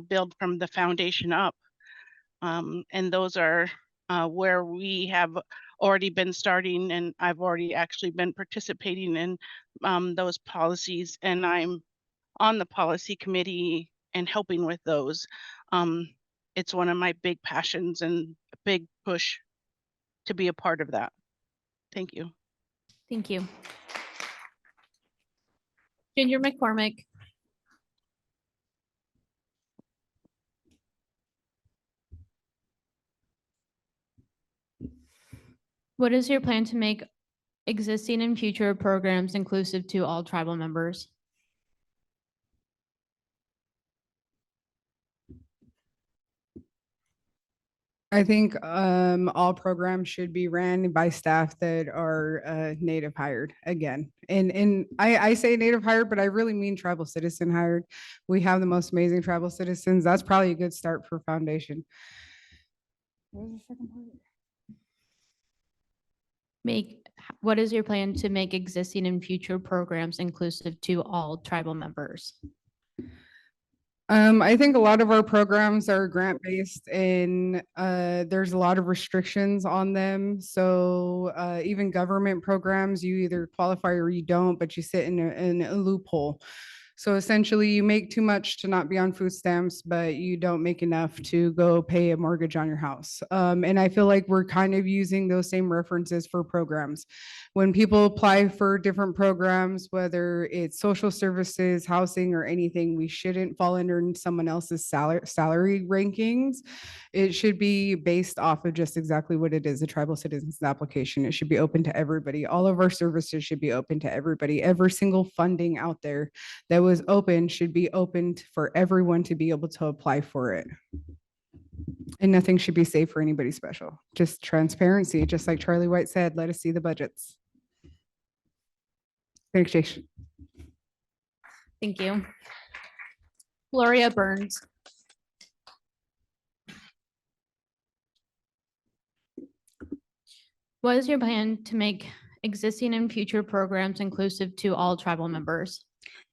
[SPEAKER 6] build from the foundation up. And those are where we have already been starting, and I've already actually been participating in those policies, and I'm on the policy committee and helping with those. It's one of my big passions and a big push to be a part of that. Thank you.
[SPEAKER 11] Thank you. Ginger McCormick. What is your plan to make existing and future programs inclusive to all tribal members?
[SPEAKER 4] I think all programs should be ran by staff that are native hired again. And I say native hired, but I really mean tribal citizen hired. We have the most amazing tribal citizens. That's probably a good start for foundation. What was the second part?
[SPEAKER 11] What is your plan to make existing and future programs inclusive to all tribal members?
[SPEAKER 4] I think a lot of our programs are grant-based and there's a lot of restrictions on them. So even government programs, you either qualify or you don't, but you sit in a loophole. So essentially you make too much to not be on food stamps, but you don't make enough to go pay a mortgage on your house. And I feel like we're kind of using those same references for programs. When people apply for different programs, whether it's social services, housing, or anything, we shouldn't fall under someone else's salary rankings. It should be based off of just exactly what it is, a tribal citizens application. It should be open to everybody. All of our services should be open to everybody. Every single funding out there that was open should be opened for everyone to be able to apply for it. And nothing should be safe for anybody special. Just transparency, just like Charlie White said, let us see the budgets. Thanks, Jason.
[SPEAKER 11] Thank you. Gloria Burns. What is your plan to make existing and future programs inclusive to all tribal members?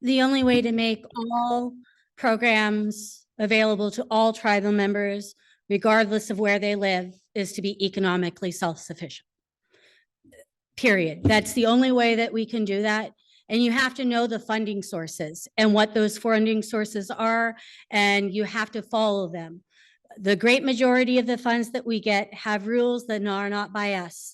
[SPEAKER 7] The only way to make all programs available to all tribal members, regardless of where they live, is to be economically self-sufficient. Period. That's the only way that we can do that. And you have to know the funding sources and what those funding sources are, and you have to follow them. The great majority of the funds that we get have rules that are not by us.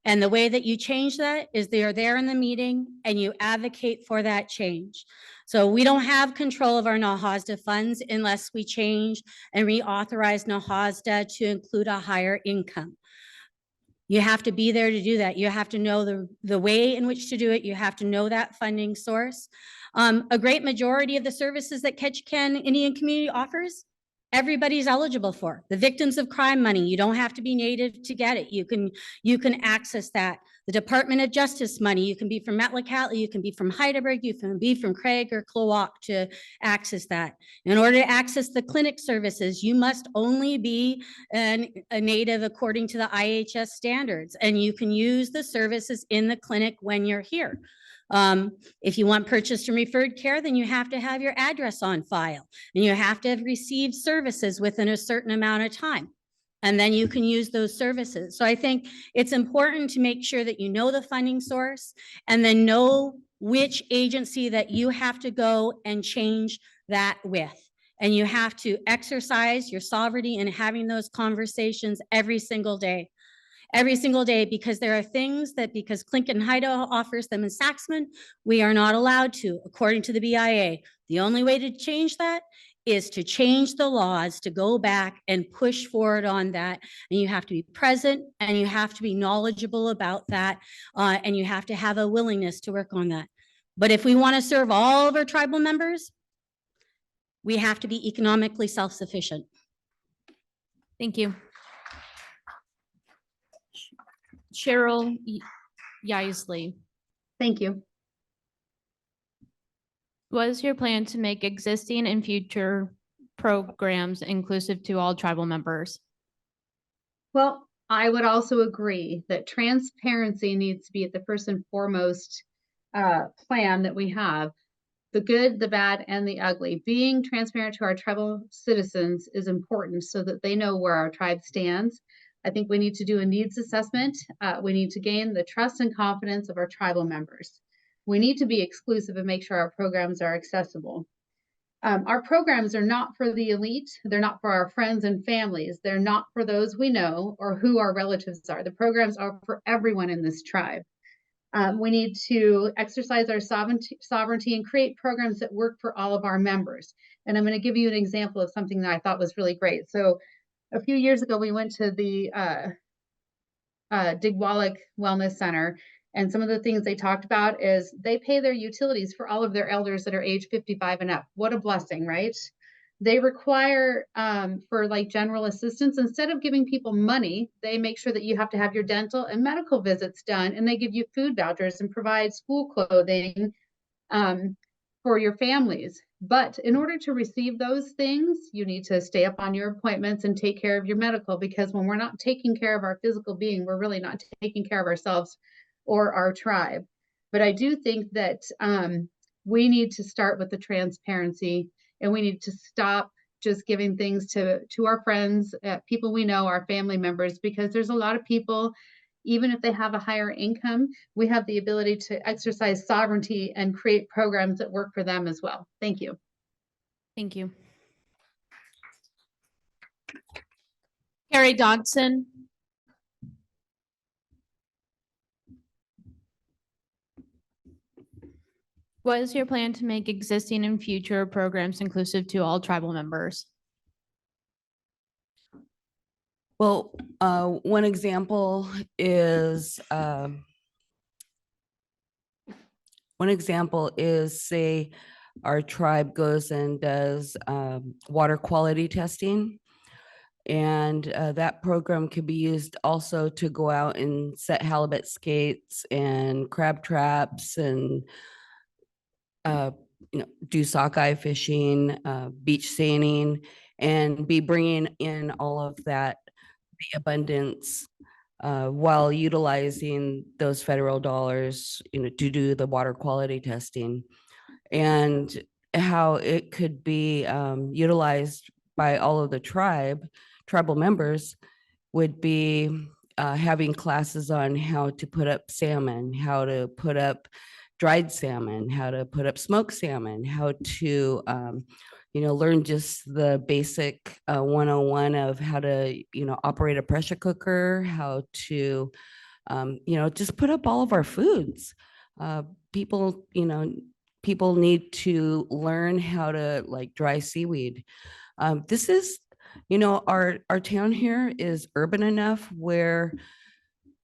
[SPEAKER 7] And the way that you change that is they are there in the meeting and you advocate for that change. So we don't have control of our NAHASDA funds unless we change and reauthorize NAHASDA to include a higher income. You have to be there to do that. You have to know the way in which to do it. You have to know that funding source. A great majority of the services that Ketchikan Indian Community offers, everybody's eligible for. The victims of crime money, you don't have to be native to get it. You can access that. The Department of Justice money, you can be from Metlakatla, you can be from Heidelberg, you can be from Craig or Kloak to access that. In order to access the clinic services, you must only be a native according to the IHS standards, and you can use the services in the clinic when you're here. If you want purchased and referred care, then you have to have your address on file and you have to have received services within a certain amount of time. And then you can use those services. So I think it's important to make sure that you know the funding source and then know which agency that you have to go and change that with. And you have to exercise your sovereignty in having those conversations every single day. Every single day, because there are things that because Clinton Idaho offers them in Saxman, we are not allowed to, according to the BIA. The only way to change that is to change the laws, to go back and push forward on that. And you have to be present and you have to be knowledgeable about that. And you have to have a willingness to work on that. But if we want to serve all of our tribal members, we have to be economically self-sufficient.
[SPEAKER 11] Thank you. Cheryl Yisley.
[SPEAKER 8] Thank you.
[SPEAKER 11] What is your plan to make existing and future programs inclusive to all tribal members?
[SPEAKER 8] Well, I would also agree that transparency needs to be at the first and foremost plan that we have. The good, the bad, and the ugly. Being transparent to our tribal citizens is important so that they know where our tribe stands. I think we need to do a needs assessment. We need to gain the trust and confidence of our tribal members. We need to be exclusive and make sure our programs are accessible. Our programs are not for the elite. They're not for our friends and families. They're not for those we know or who our relatives are. The programs are for everyone in this tribe. We need to exercise our sovereignty and create programs that work for all of our members. And I'm going to give you an example of something that I thought was really great. So a few years ago, we went to the Digwalik Wellness Center. And some of the things they talked about is they pay their utilities for all of their elders that are age 55 and up. What a blessing, right? They require for like general assistance, instead of giving people money, they make sure that you have to have your dental and medical visits done, and they give you food vouchers and provide school clothing for your families. But in order to receive those things, you need to stay up on your appointments and take care of your medical, because when we're not taking care of our physical being, we're really not taking care of ourselves or our tribe. But I do think that we need to start with the transparency, and we need to stop just giving things to our friends, people we know, our family members, because there's a lot of people, even if they have a higher income, we have the ability to exercise sovereignty and create programs that work for them as well. Thank you.
[SPEAKER 11] Thank you. Carrie Dodson. What is your plan to make existing and future programs inclusive to all tribal members?
[SPEAKER 9] Well, one example is say our tribe goes and does water quality testing. And that program could be used also to go out and set halibut skates and crab traps and do sockeye fishing, beach seining, and be bringing in all of that, the abundance, while utilizing those federal dollars, to do the water quality testing, and how it could be utilized by all of the tribal members would be having classes on how to put up salmon, how to put up dried salmon, how to put up smoked salmon, how to learn just the basic 101 of how to operate a pressure cooker, how to just put up all of our foods. People need to learn how to like dry seaweed. This is, our town here is urban enough where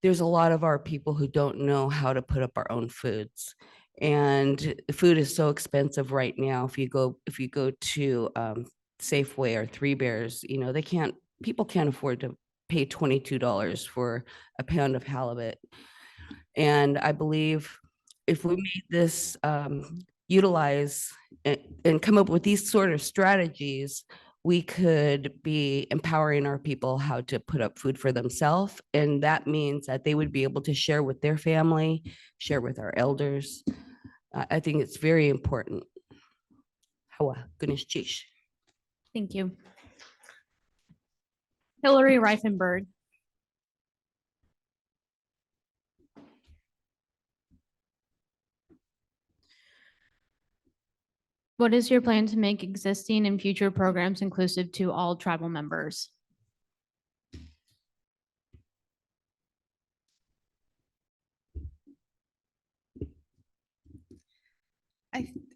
[SPEAKER 9] there's a lot of our people who don't know how to put up our own foods. And food is so expensive right now. If you go to Safeway or Three Bears, people can't afford to pay $22 for a pound of halibut. And I believe if we made this utilize and come up with these sort of strategies, we could be empowering our people how to put up food for themselves. And that means that they would be able to share with their family, share with our elders. I think it's very important. Hawa, Ganesh Chish.
[SPEAKER 11] Thank you. Hillary Reifenberg. What is your plan to make existing and future programs inclusive to all tribal members?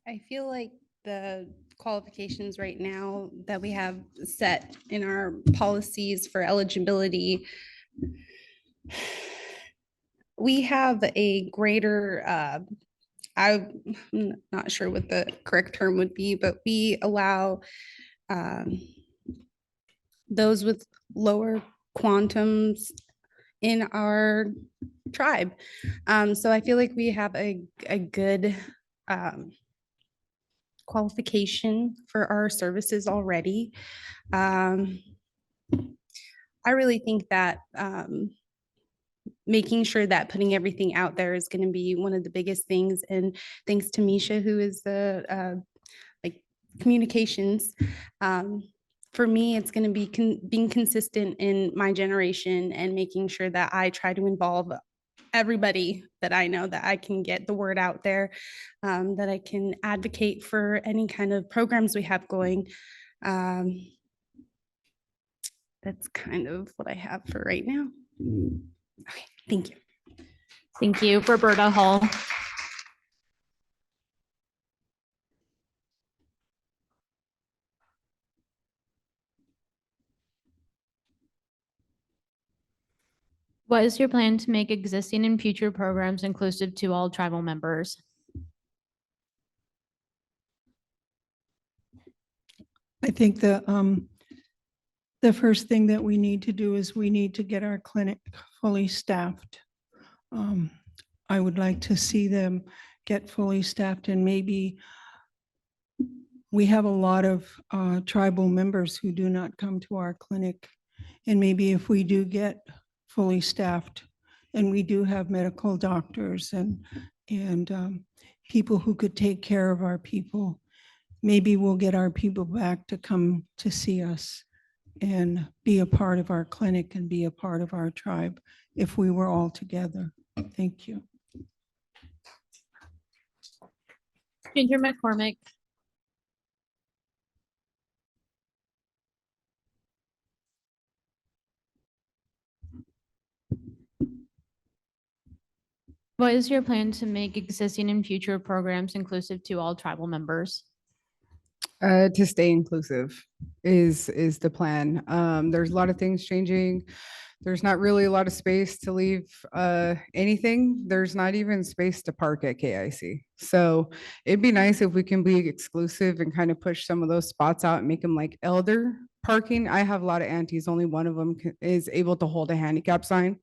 [SPEAKER 12] I feel like the qualifications right now that we have set in our policies for eligibility, we have a greater, I'm not sure what the correct term would be, but we allow those with lower quantums in our tribe. So I feel like we have a good qualification for our services already. I really think that making sure that putting everything out there is going to be one of the biggest things. And thanks to Misha, who is the communications. For me, it's going to be being consistent in my generation and making sure that I try to involve everybody that I know, that I can get the word out there, that I can advocate for any kind of programs we have going. That's kind of what I have for right now. Okay, thank you.
[SPEAKER 11] Thank you, Roberta Hall. What is your plan to make existing and future programs inclusive to all tribal members?
[SPEAKER 13] I think the first thing that we need to do is we need to get our clinic fully staffed. I would like to see them get fully staffed, and maybe we have a lot of tribal members who do not come to our clinic. And maybe if we do get fully staffed and we do have medical doctors and people who could take care of our people, maybe we'll get our people back to come to see us and be a part of our clinic and be a part of our tribe if we were all together. Thank you.
[SPEAKER 11] Ginger McCormick. What is your plan to make existing and future programs inclusive to all tribal members?
[SPEAKER 4] To stay inclusive is the plan. There's a lot of things changing. There's not really a lot of space to leave anything. There's not even space to park at KIC. So it'd be nice if we can be exclusive and kind of push some of those spots out and make them like elder parking. I have a lot of aunties. Only one of them is able to hold a handicap sign.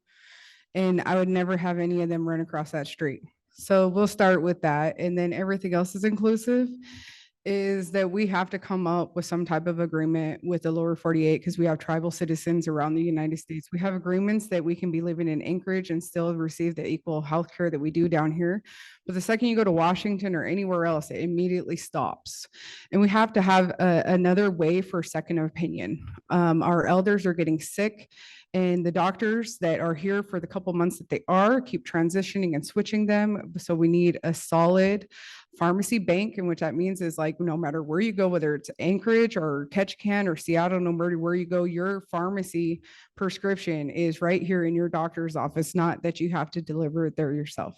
[SPEAKER 4] And I would never have any of them run across that street. So we'll start with that. And then everything else is inclusive. Is that we have to come up with some type of agreement with the lower 48 because we have tribal citizens around the United States. We have agreements that we can be living in Anchorage and still receive the equal health care that we do down here. But the second you go to Washington or anywhere else, it immediately stops. And we have to have another way for second opinion. Our elders are getting sick, and the doctors that are here for the couple months that they are keep transitioning and switching them. So we need a solid pharmacy bank, and which that means is like, no matter where you go, whether it's Anchorage or Ketchikan or Seattle, no matter where you go, your pharmacy prescription is right here in your doctor's office, not that you have to deliver it there yourself.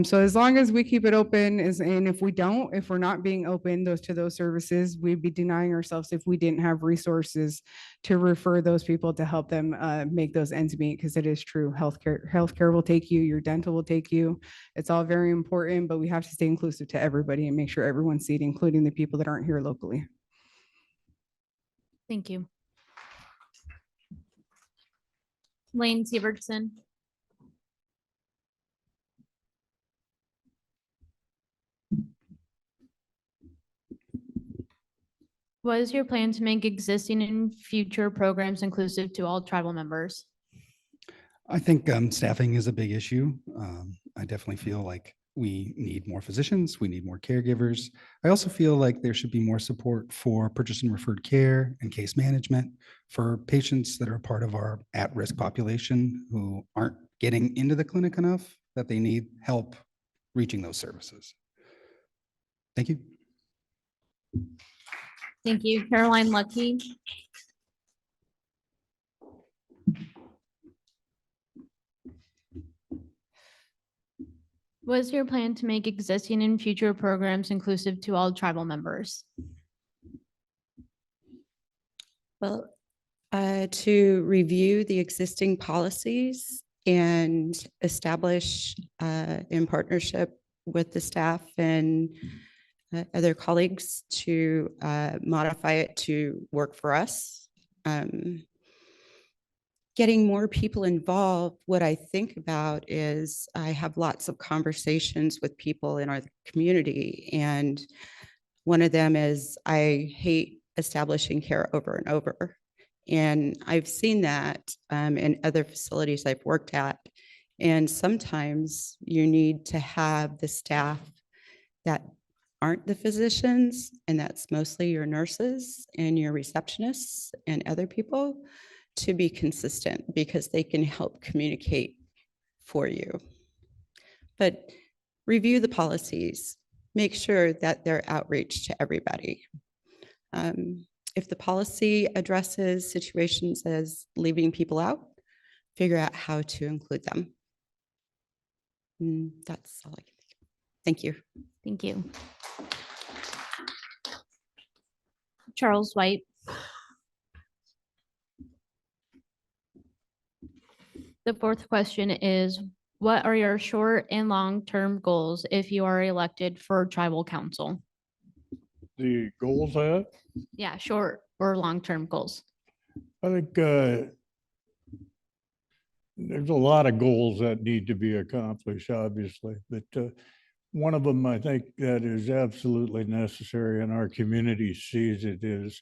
[SPEAKER 4] So as long as we keep it open, and if we're not being open to those services, we'd be denying ourselves if we didn't have resources to refer those people to help them make those ends meet, because it is true. Healthcare will take you, your dental will take you. It's all very important, but we have to stay inclusive to everybody and make sure everyone's seen, including the people that aren't here locally.
[SPEAKER 11] Thank you. Lane Siebertson. What is your plan to make existing and future programs inclusive to all tribal members?
[SPEAKER 14] I think staffing is a big issue. I definitely feel like we need more physicians, we need more caregivers. I also feel like there should be more support for purchase and referred care and case management for patients that are part of our at-risk population who aren't getting into the clinic enough, that they need help reaching those services. Thank you.
[SPEAKER 11] Thank you. Caroline Lucky. What is your plan to make existing and future programs inclusive to all tribal members?
[SPEAKER 15] Well, to review the existing policies and establish in partnership with the staff and other colleagues to modify it to work for us. Getting more people involved, what I think about is I have lots of conversations with people in our community, and one of them is I hate establishing care over and over. And I've seen that in other facilities I've worked at. And sometimes you need to have the staff that aren't the physicians, and that's mostly your nurses and your receptionists and other people, to be consistent, because they can help communicate for you. But review the policies, make sure that they're outreach to everybody. If the policy addresses situations as leaving people out, figure out how to include them. That's all I can think of. Thank you.
[SPEAKER 11] Thank you. Charles White. The fourth question is, what are your short and long-term goals if you are elected for tribal council?
[SPEAKER 3] The goals that
[SPEAKER 11] Yeah, short or long-term goals.
[SPEAKER 3] I think there's a lot of goals that need to be accomplished, obviously, but one of them I think that is absolutely necessary and our community sees it is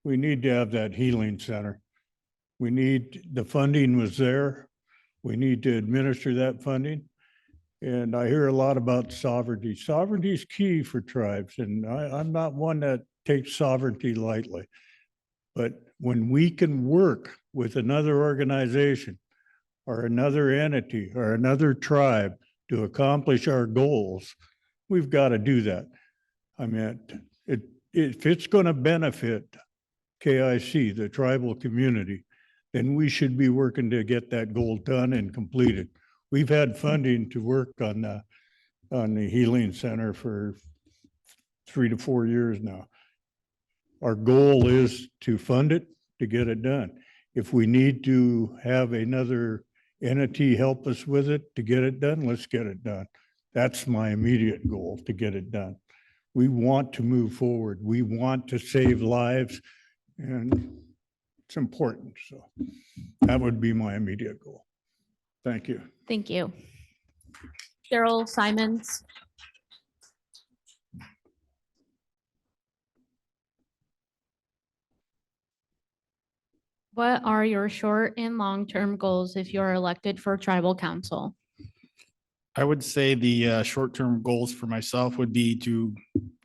[SPEAKER 3] we need to have that healing center. We need, the funding was there. We need to administer that funding. And I hear a lot about sovereignty. Sovereignty is key for tribes, and I'm not one that takes sovereignty lightly. But when we can work with another organization or another entity or another tribe to accomplish our goals, we've got to do that. I mean, if it's going to benefit KIC, the tribal community, then we should be working to get that goal done and completed. We've had funding to work on the healing center for 3 to 4 years now. Our goal is to fund it, to get it done. If we need to have another entity help us with it to get it done, let's get it done. That's my immediate goal, to get it done. We want to move forward. We want to save lives, and it's important. So that would be my immediate goal. Thank you.
[SPEAKER 11] Thank you. Cheryl Simons. What are your short and long-term goals if you're elected for tribal council?
[SPEAKER 5] I would say the short-term goals for myself would be to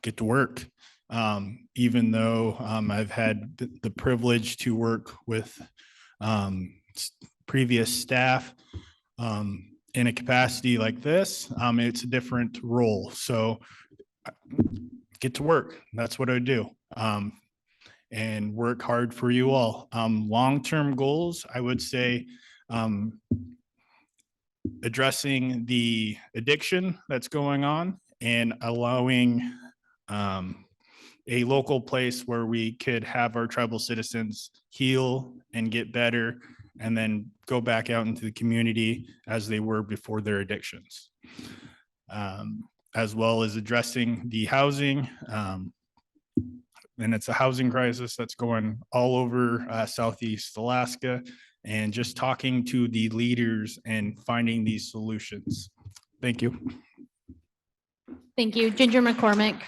[SPEAKER 5] get to work. Even though I've had the privilege to work with previous staff in a capacity like this, it's a different role. So get to work. That's what I do. And work hard for you all. Long-term goals, I would say, addressing the addiction that's going on and allowing a local place where we could have our tribal citizens heal and get better and then go back out into the community as they were before their addictions. As well as addressing the housing. And it's a housing crisis that's going all over Southeast Alaska, and just talking to the leaders and finding these solutions. Thank you.
[SPEAKER 11] Thank you. Ginger McCormick.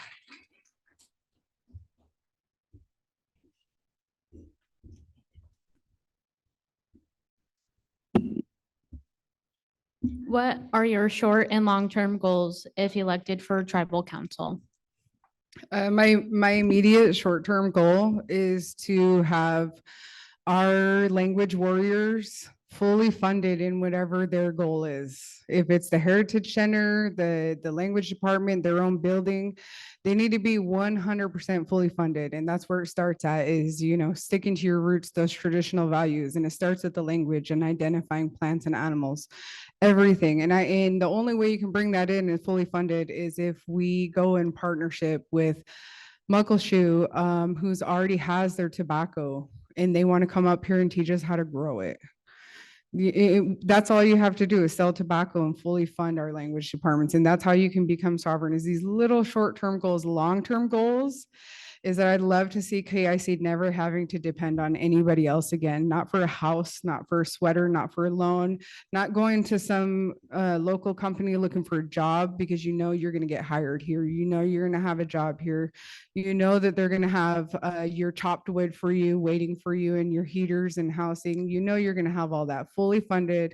[SPEAKER 11] What are your short and long-term goals if elected for tribal council?
[SPEAKER 4] My immediate short-term goal is to have our language warriors fully funded in whatever their goal is. If it's the Heritage Center, the language department, their own building, they need to be 100% fully funded. And that's where it starts at, is, you know, sticking to your roots, those traditional values. And it starts with the language and identifying plants and animals, everything. And the only way you can bring that in and fully funded is if we go in partnership with Muckleshoe, who's already has their tobacco, and they want to come up here and teach us how to grow it. That's all you have to do, is sell tobacco and fully fund our language departments. And that's how you can become sovereign, is these little short-term goals. Long-term goals is that I'd love to see KIC never having to depend on anybody else again, not for a house, not for a sweater, not for a loan, not going to some local company looking for a job because you know you're going to get hired here. You know you're going to have a job here. You know that they're going to have your chopped wood for you, waiting for you, and your heaters and housing. You know you're going to have all that fully funded.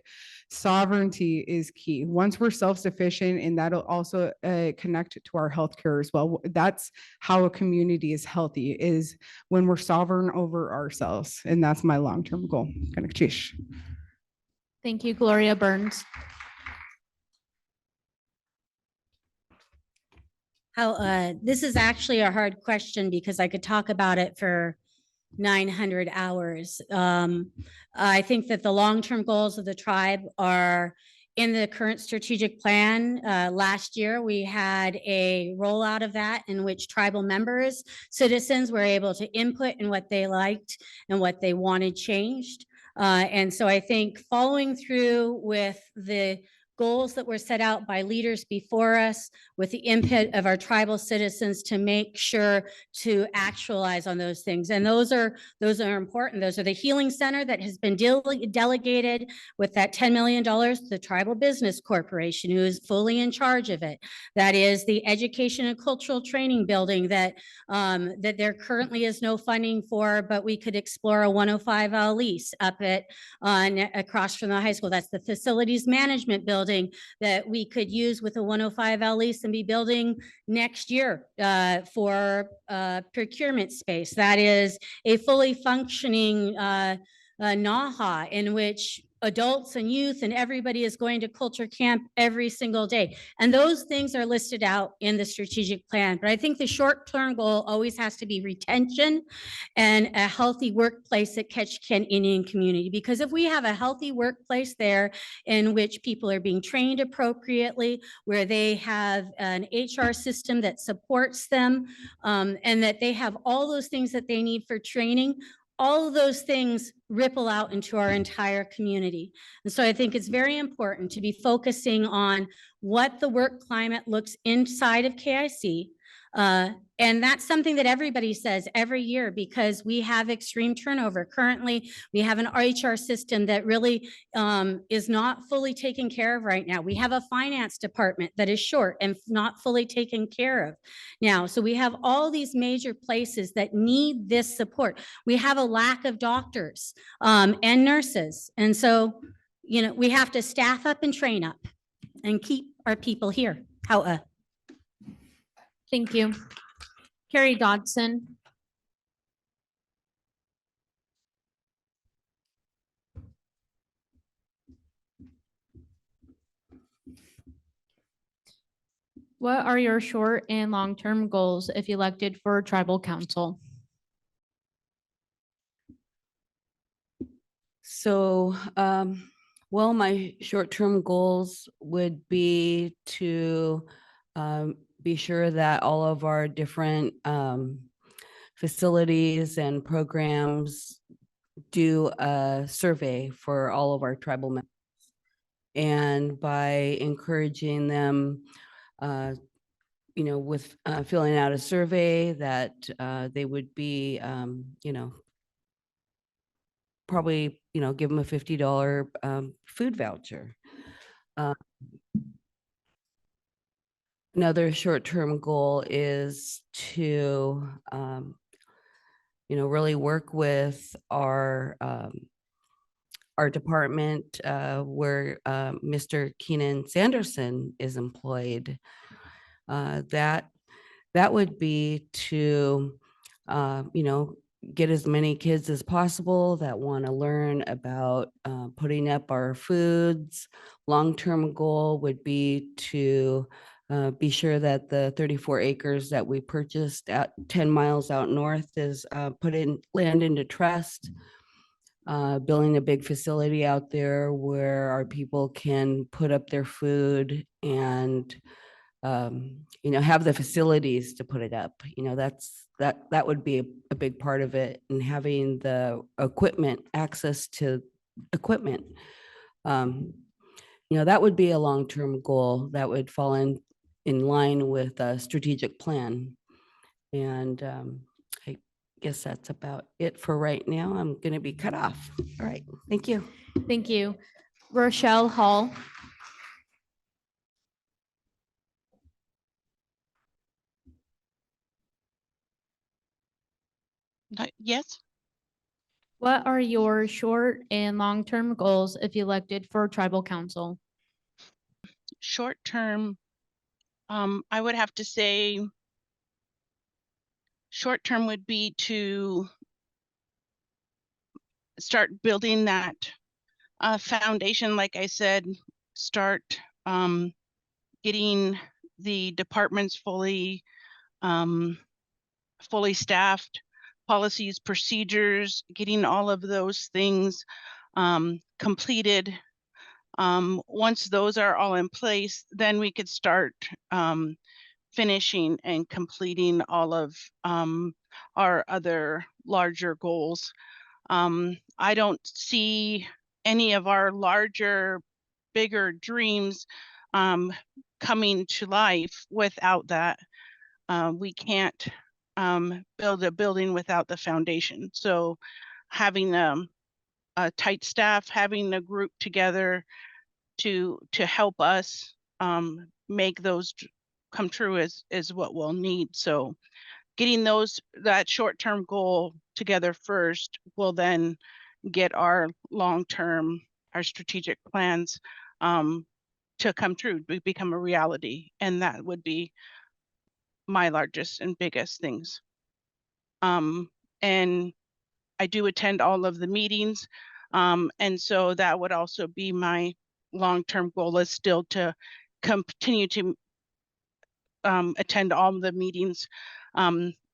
[SPEAKER 4] Sovereignty is key. Once we're self-sufficient, and that'll also connect to our healthcare as well. That's how a community is healthy, is when we're sovereign over ourselves. And that's my long-term goal.
[SPEAKER 11] Thank you, Gloria Burns.
[SPEAKER 7] This is actually a hard question because I could talk about it for 900 hours. I think that the long-term goals of the tribe are in the current strategic plan. Last year, we had a rollout of that in which tribal members, citizens were able to input in what they liked and what they wanted changed. And so I think following through with the goals that were set out by leaders before us with the input of our tribal citizens to make sure to actualize on those things. And those are important. Those are the healing center that has been delegated with that $10 million to the Tribal Business Corporation, who is fully in charge of it. That is the education and cultural training building that there currently is no funding for, but we could explore a 105L lease up at across from the high school. That's the facilities management building that we could use with a 105L lease and be building next year for procurement space. That is a fully functioning NAHA in which adults and youth and everybody is going to culture camp every single day. And those things are listed out in the strategic plan. But I think the short-term goal always has to be retention and a healthy workplace at Ketchikan Indian community. Because if we have a healthy workplace there in which people are being trained appropriately, where they have an HR system that supports them, and that they have all those things that they need for training, all of those things ripple out into our entire community. And so I think it's very important to be focusing on what the work climate looks inside of KIC. And that's something that everybody says every year because we have extreme turnover. Currently, we have an HR system that really is not fully taken care of right now. We have a finance department that is short and not fully taken care of now. So we have all these major places that need this support. We have a lack of doctors and nurses. And so, you know, we have to staff up and train up and keep our people here.
[SPEAKER 11] Thank you. Carrie Dodson. What are your short and long-term goals if elected for tribal council?
[SPEAKER 9] So, well, my short-term goals would be to be sure that all of our different facilities and programs do a survey for all of our tribal members. And by encouraging them, you know, with filling out a survey that they would be, you know, probably, you know, give them a $50 food voucher. Another short-term goal is to, you know, really work with our department where Mr. Keenan Sanderson is employed. That would be to, you know, get as many kids as possible that want to learn about putting up our foods. Long-term goal would be to be sure that the 34 acres that we purchased at 10 miles out north is put in land into trust. Building a big facility out there where our people can put up their food and you know, have the facilities to put it up. You know, that would be a big part of it, and having the equipment, access to equipment. You know, that would be a long-term goal that would fall in line with a strategic plan. And I guess that's about it for right now. I'm going to be cut off. All right. Thank you.
[SPEAKER 11] Thank you. Rochelle Hall.
[SPEAKER 6] Yes.
[SPEAKER 11] What are your short and long-term goals if elected for tribal council?
[SPEAKER 6] Short term, I would have to say short term would be to start building that foundation. Like I said, start getting the departments fully staffed, policies, procedures, getting all of those things completed. Once those are all in place, then we could start finishing and completing all of our other larger goals. I don't see any of our larger, bigger dreams coming to life without that. We can't build a building without the foundation. So having a tight staff, having a group together to help us make those come true is what we'll need. So getting that short-term goal together first will then get our long-term, our strategic plans to come true, become a reality. And that would be my largest and biggest things. And I do attend all of the meetings. And so that would also be my long-term goal, is still to continue to attend all the meetings,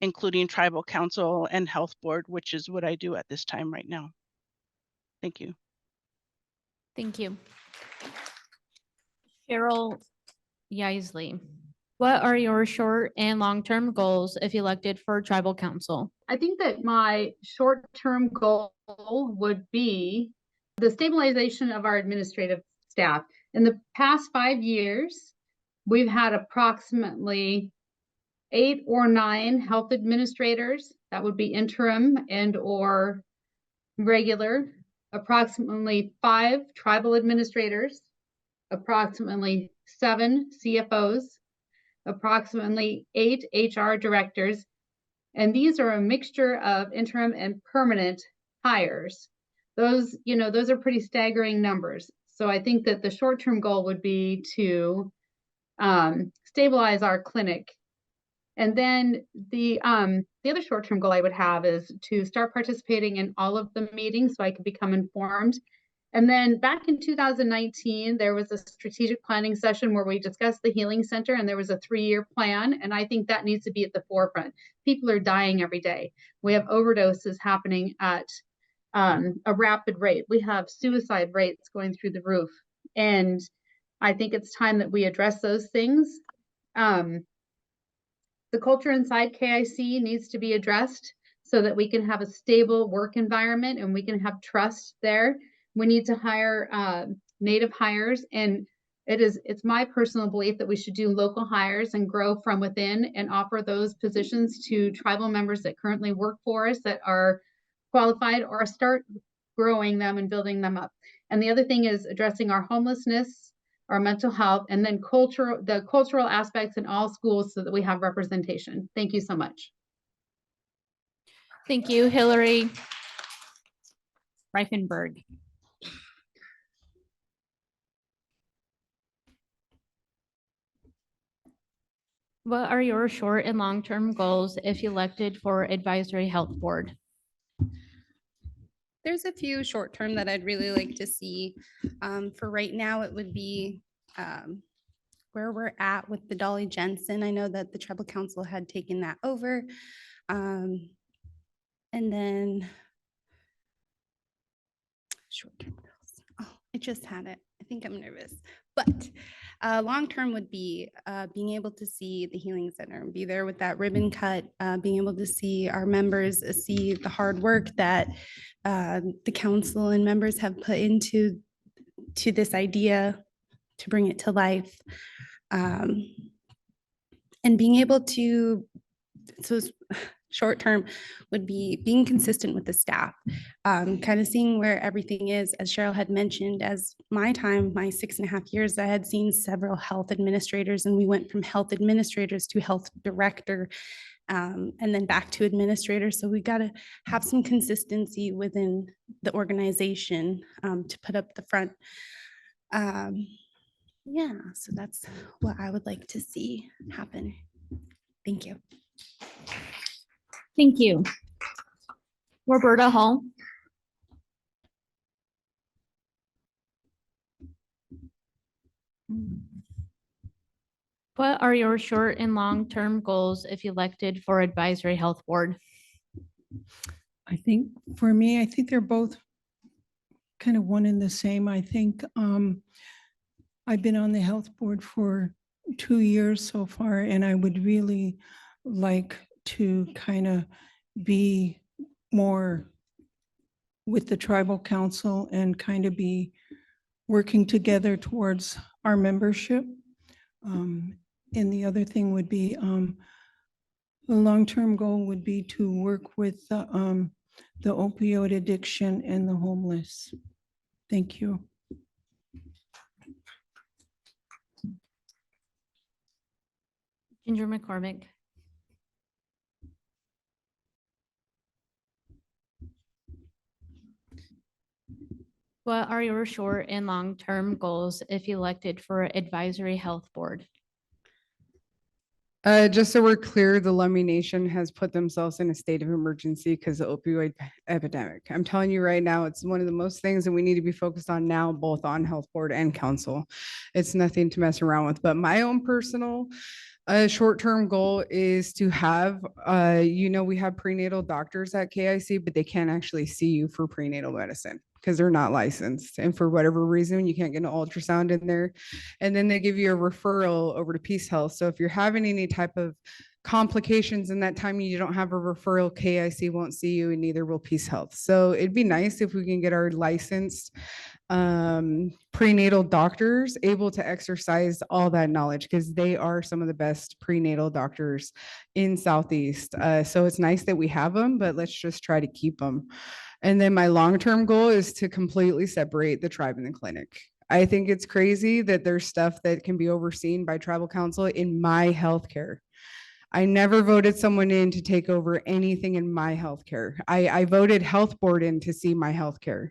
[SPEAKER 6] including tribal council and health board, which is what I do at this time right now. Thank you.
[SPEAKER 11] Thank you. Cheryl Yaisley, what are your short and long-term goals if elected for tribal council?
[SPEAKER 8] I think that my short-term goal would be the stabilization of our administrative staff. In the past 5 years, we've had approximately 8 or 9 health administrators. That would be interim and or regular. Approximately 5 tribal administrators. Approximately 7 CFOs. Approximately 8 HR directors. And these are a mixture of interim and permanent hires. Those are pretty staggering numbers. So I think that the short-term goal would be to stabilize our clinic. And then the other short-term goal I would have is to start participating in all of the meetings so I can become informed. And then back in 2019, there was a strategic planning session where we discussed the healing center, and there was a 3-year plan. And I think that needs to be at the forefront. People are dying every day. We have overdoses happening at a rapid rate. We have suicide rates going through the roof. And I think it's time that we address those things. The culture inside KIC needs to be addressed so that we can have a stable work environment and we can have trust there. We need to hire Native hires, and it's my personal belief that we should do local hires and grow from within and offer those positions to tribal members that currently work for us that are qualified, or start growing them and building them up. And the other thing is addressing our homelessness, our mental health, and then the cultural aspects in all schools so that we have representation. Thank you so much.
[SPEAKER 11] Thank you, Hillary Reifenberg. What are your short and long-term goals if elected for advisory health board?
[SPEAKER 12] There's a few short-term that I'd really like to see. For right now, it would be where we're at with the Dolly Jensen. I know that the tribal council had taken that over. And then short-term goals. Oh, I just had it. I think I'm nervous. But long-term would be being able to see the healing center and be there with that ribbon cut, being able to see our members, see the hard work that the council and members have put into this idea to bring it to life. And being able to, so short term would be being consistent with the staff, kind of seeing where everything is. As Cheryl had mentioned, as my 6.5 years, I had seen several health administrators, and we went from health administrators to health director, and then back to administrator. So we got to have some consistency within the organization to put up the front. Yeah, so that's what I would like to see happen. Thank you.
[SPEAKER 11] Thank you. Roberta Hall. What are your short and long-term goals if elected for advisory health board?
[SPEAKER 13] I think for me, I think they're both kind of one and the same. I think I've been on the health board for 2 years so far, and I would really like to kind of be more with the tribal council and kind of be working together towards our membership. And the other thing would be, the long-term goal would be to work with the opioid addiction and the homeless. Thank you.
[SPEAKER 11] Ginger McCormick. What are your short and long-term goals if elected for advisory health board?
[SPEAKER 4] Just so we're clear, the Lummi Nation has put themselves in a state of emergency because of the opioid epidemic. I'm telling you right now, it's one of the most things that we need to be focused on now, both on health board and council. It's nothing to mess around with, but my own personal short-term goal is to have, we have prenatal doctors at KIC, but they can't actually see you for prenatal medicine because they're not licensed. And for whatever reason, you can't get an ultrasound in there. And then they give you a referral over to Peace Health. So if you're having any type of complications in that time you don't have a referral, KIC won't see you and neither will Peace Health. So it'd be nice if we can get our licensed prenatal doctors able to exercise all that knowledge because they are some of the best prenatal doctors in Southeast. So it's nice that we have them, but let's just try to keep them. And then my long-term goal is to completely separate the tribe and the clinic. I think it's crazy that there's stuff that can be overseen by tribal council in my healthcare. I never voted someone in to take over anything in my healthcare. I voted health board in to see my healthcare.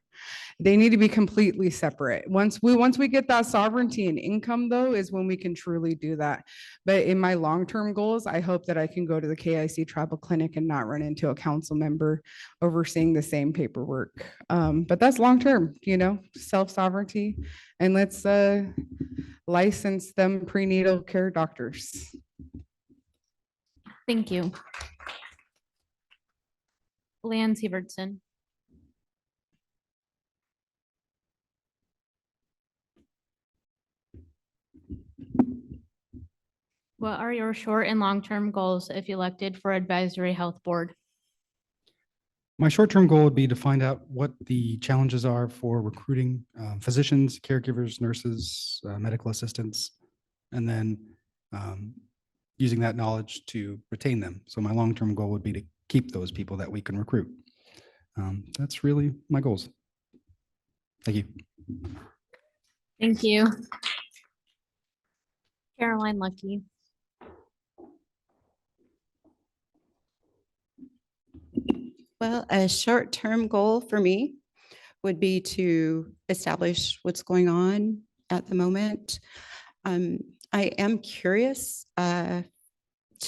[SPEAKER 4] They need to be completely separate. Once we get that sovereignty and income though, is when we can truly do that. But in my long-term goals, I hope that I can go to the KIC tribal clinic and not run into a council member overseeing the same paperwork. But that's long-term, self-sovereignty, and let's license them prenatal care doctors.
[SPEAKER 11] Thank you. Lan Sievertson. What are your short and long-term goals if elected for advisory health board?
[SPEAKER 14] My short-term goal would be to find out what the challenges are for recruiting physicians, caregivers, nurses, medical assistants, and then using that knowledge to retain them. So my long-term goal would be to keep those people that we can recruit. That's really my goals. Thank you.
[SPEAKER 11] Thank you. Caroline Lucky.
[SPEAKER 15] Well, a short-term goal for me would be to establish what's going on at the moment. I am curious to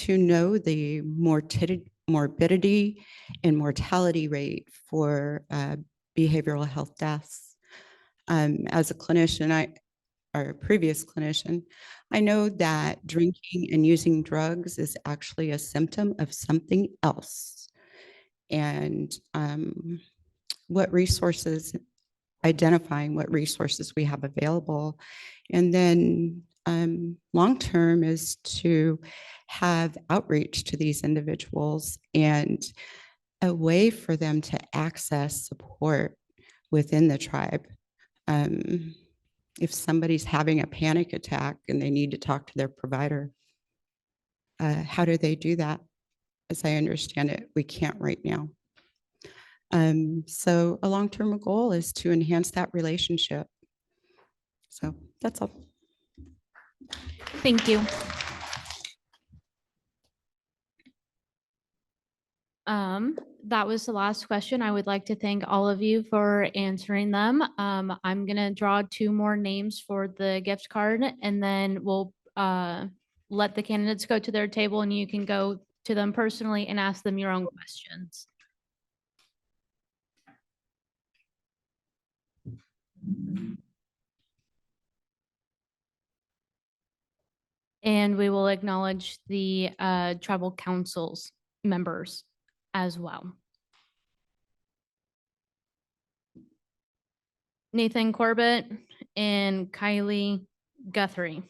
[SPEAKER 15] know the morbidity and mortality rate for behavioral health deaths. As a clinician, or a previous clinician, I know that drinking and using drugs is actually a symptom of something else. And identifying what resources we have available. And then long-term is to have outreach to these individuals and a way for them to access support within the tribe. If somebody's having a panic attack and they need to talk to their provider, how do they do that? As I understand it, we can't right now. So a long-term goal is to enhance that relationship. So that's all.
[SPEAKER 11] Thank you. That was the last question. I would like to thank all of you for answering them. I'm gonna draw 2 more names for the gift card, and then we'll let the candidates go to their table and you can go to them personally and ask them your own questions. And we will acknowledge the tribal councils members as well. Nathan Corbett and Kylie Guthrie.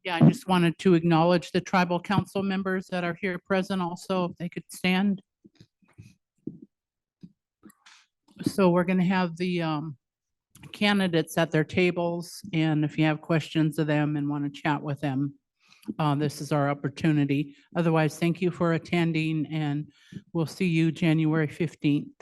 [SPEAKER 2] Yeah, I just wanted to acknowledge the tribal council members that are here present also, if they could stand. So we're going to have the candidates at their tables, and if you have questions of them and want to chat with them, this is our opportunity. Otherwise, thank you for attending, and we'll see you January 15th.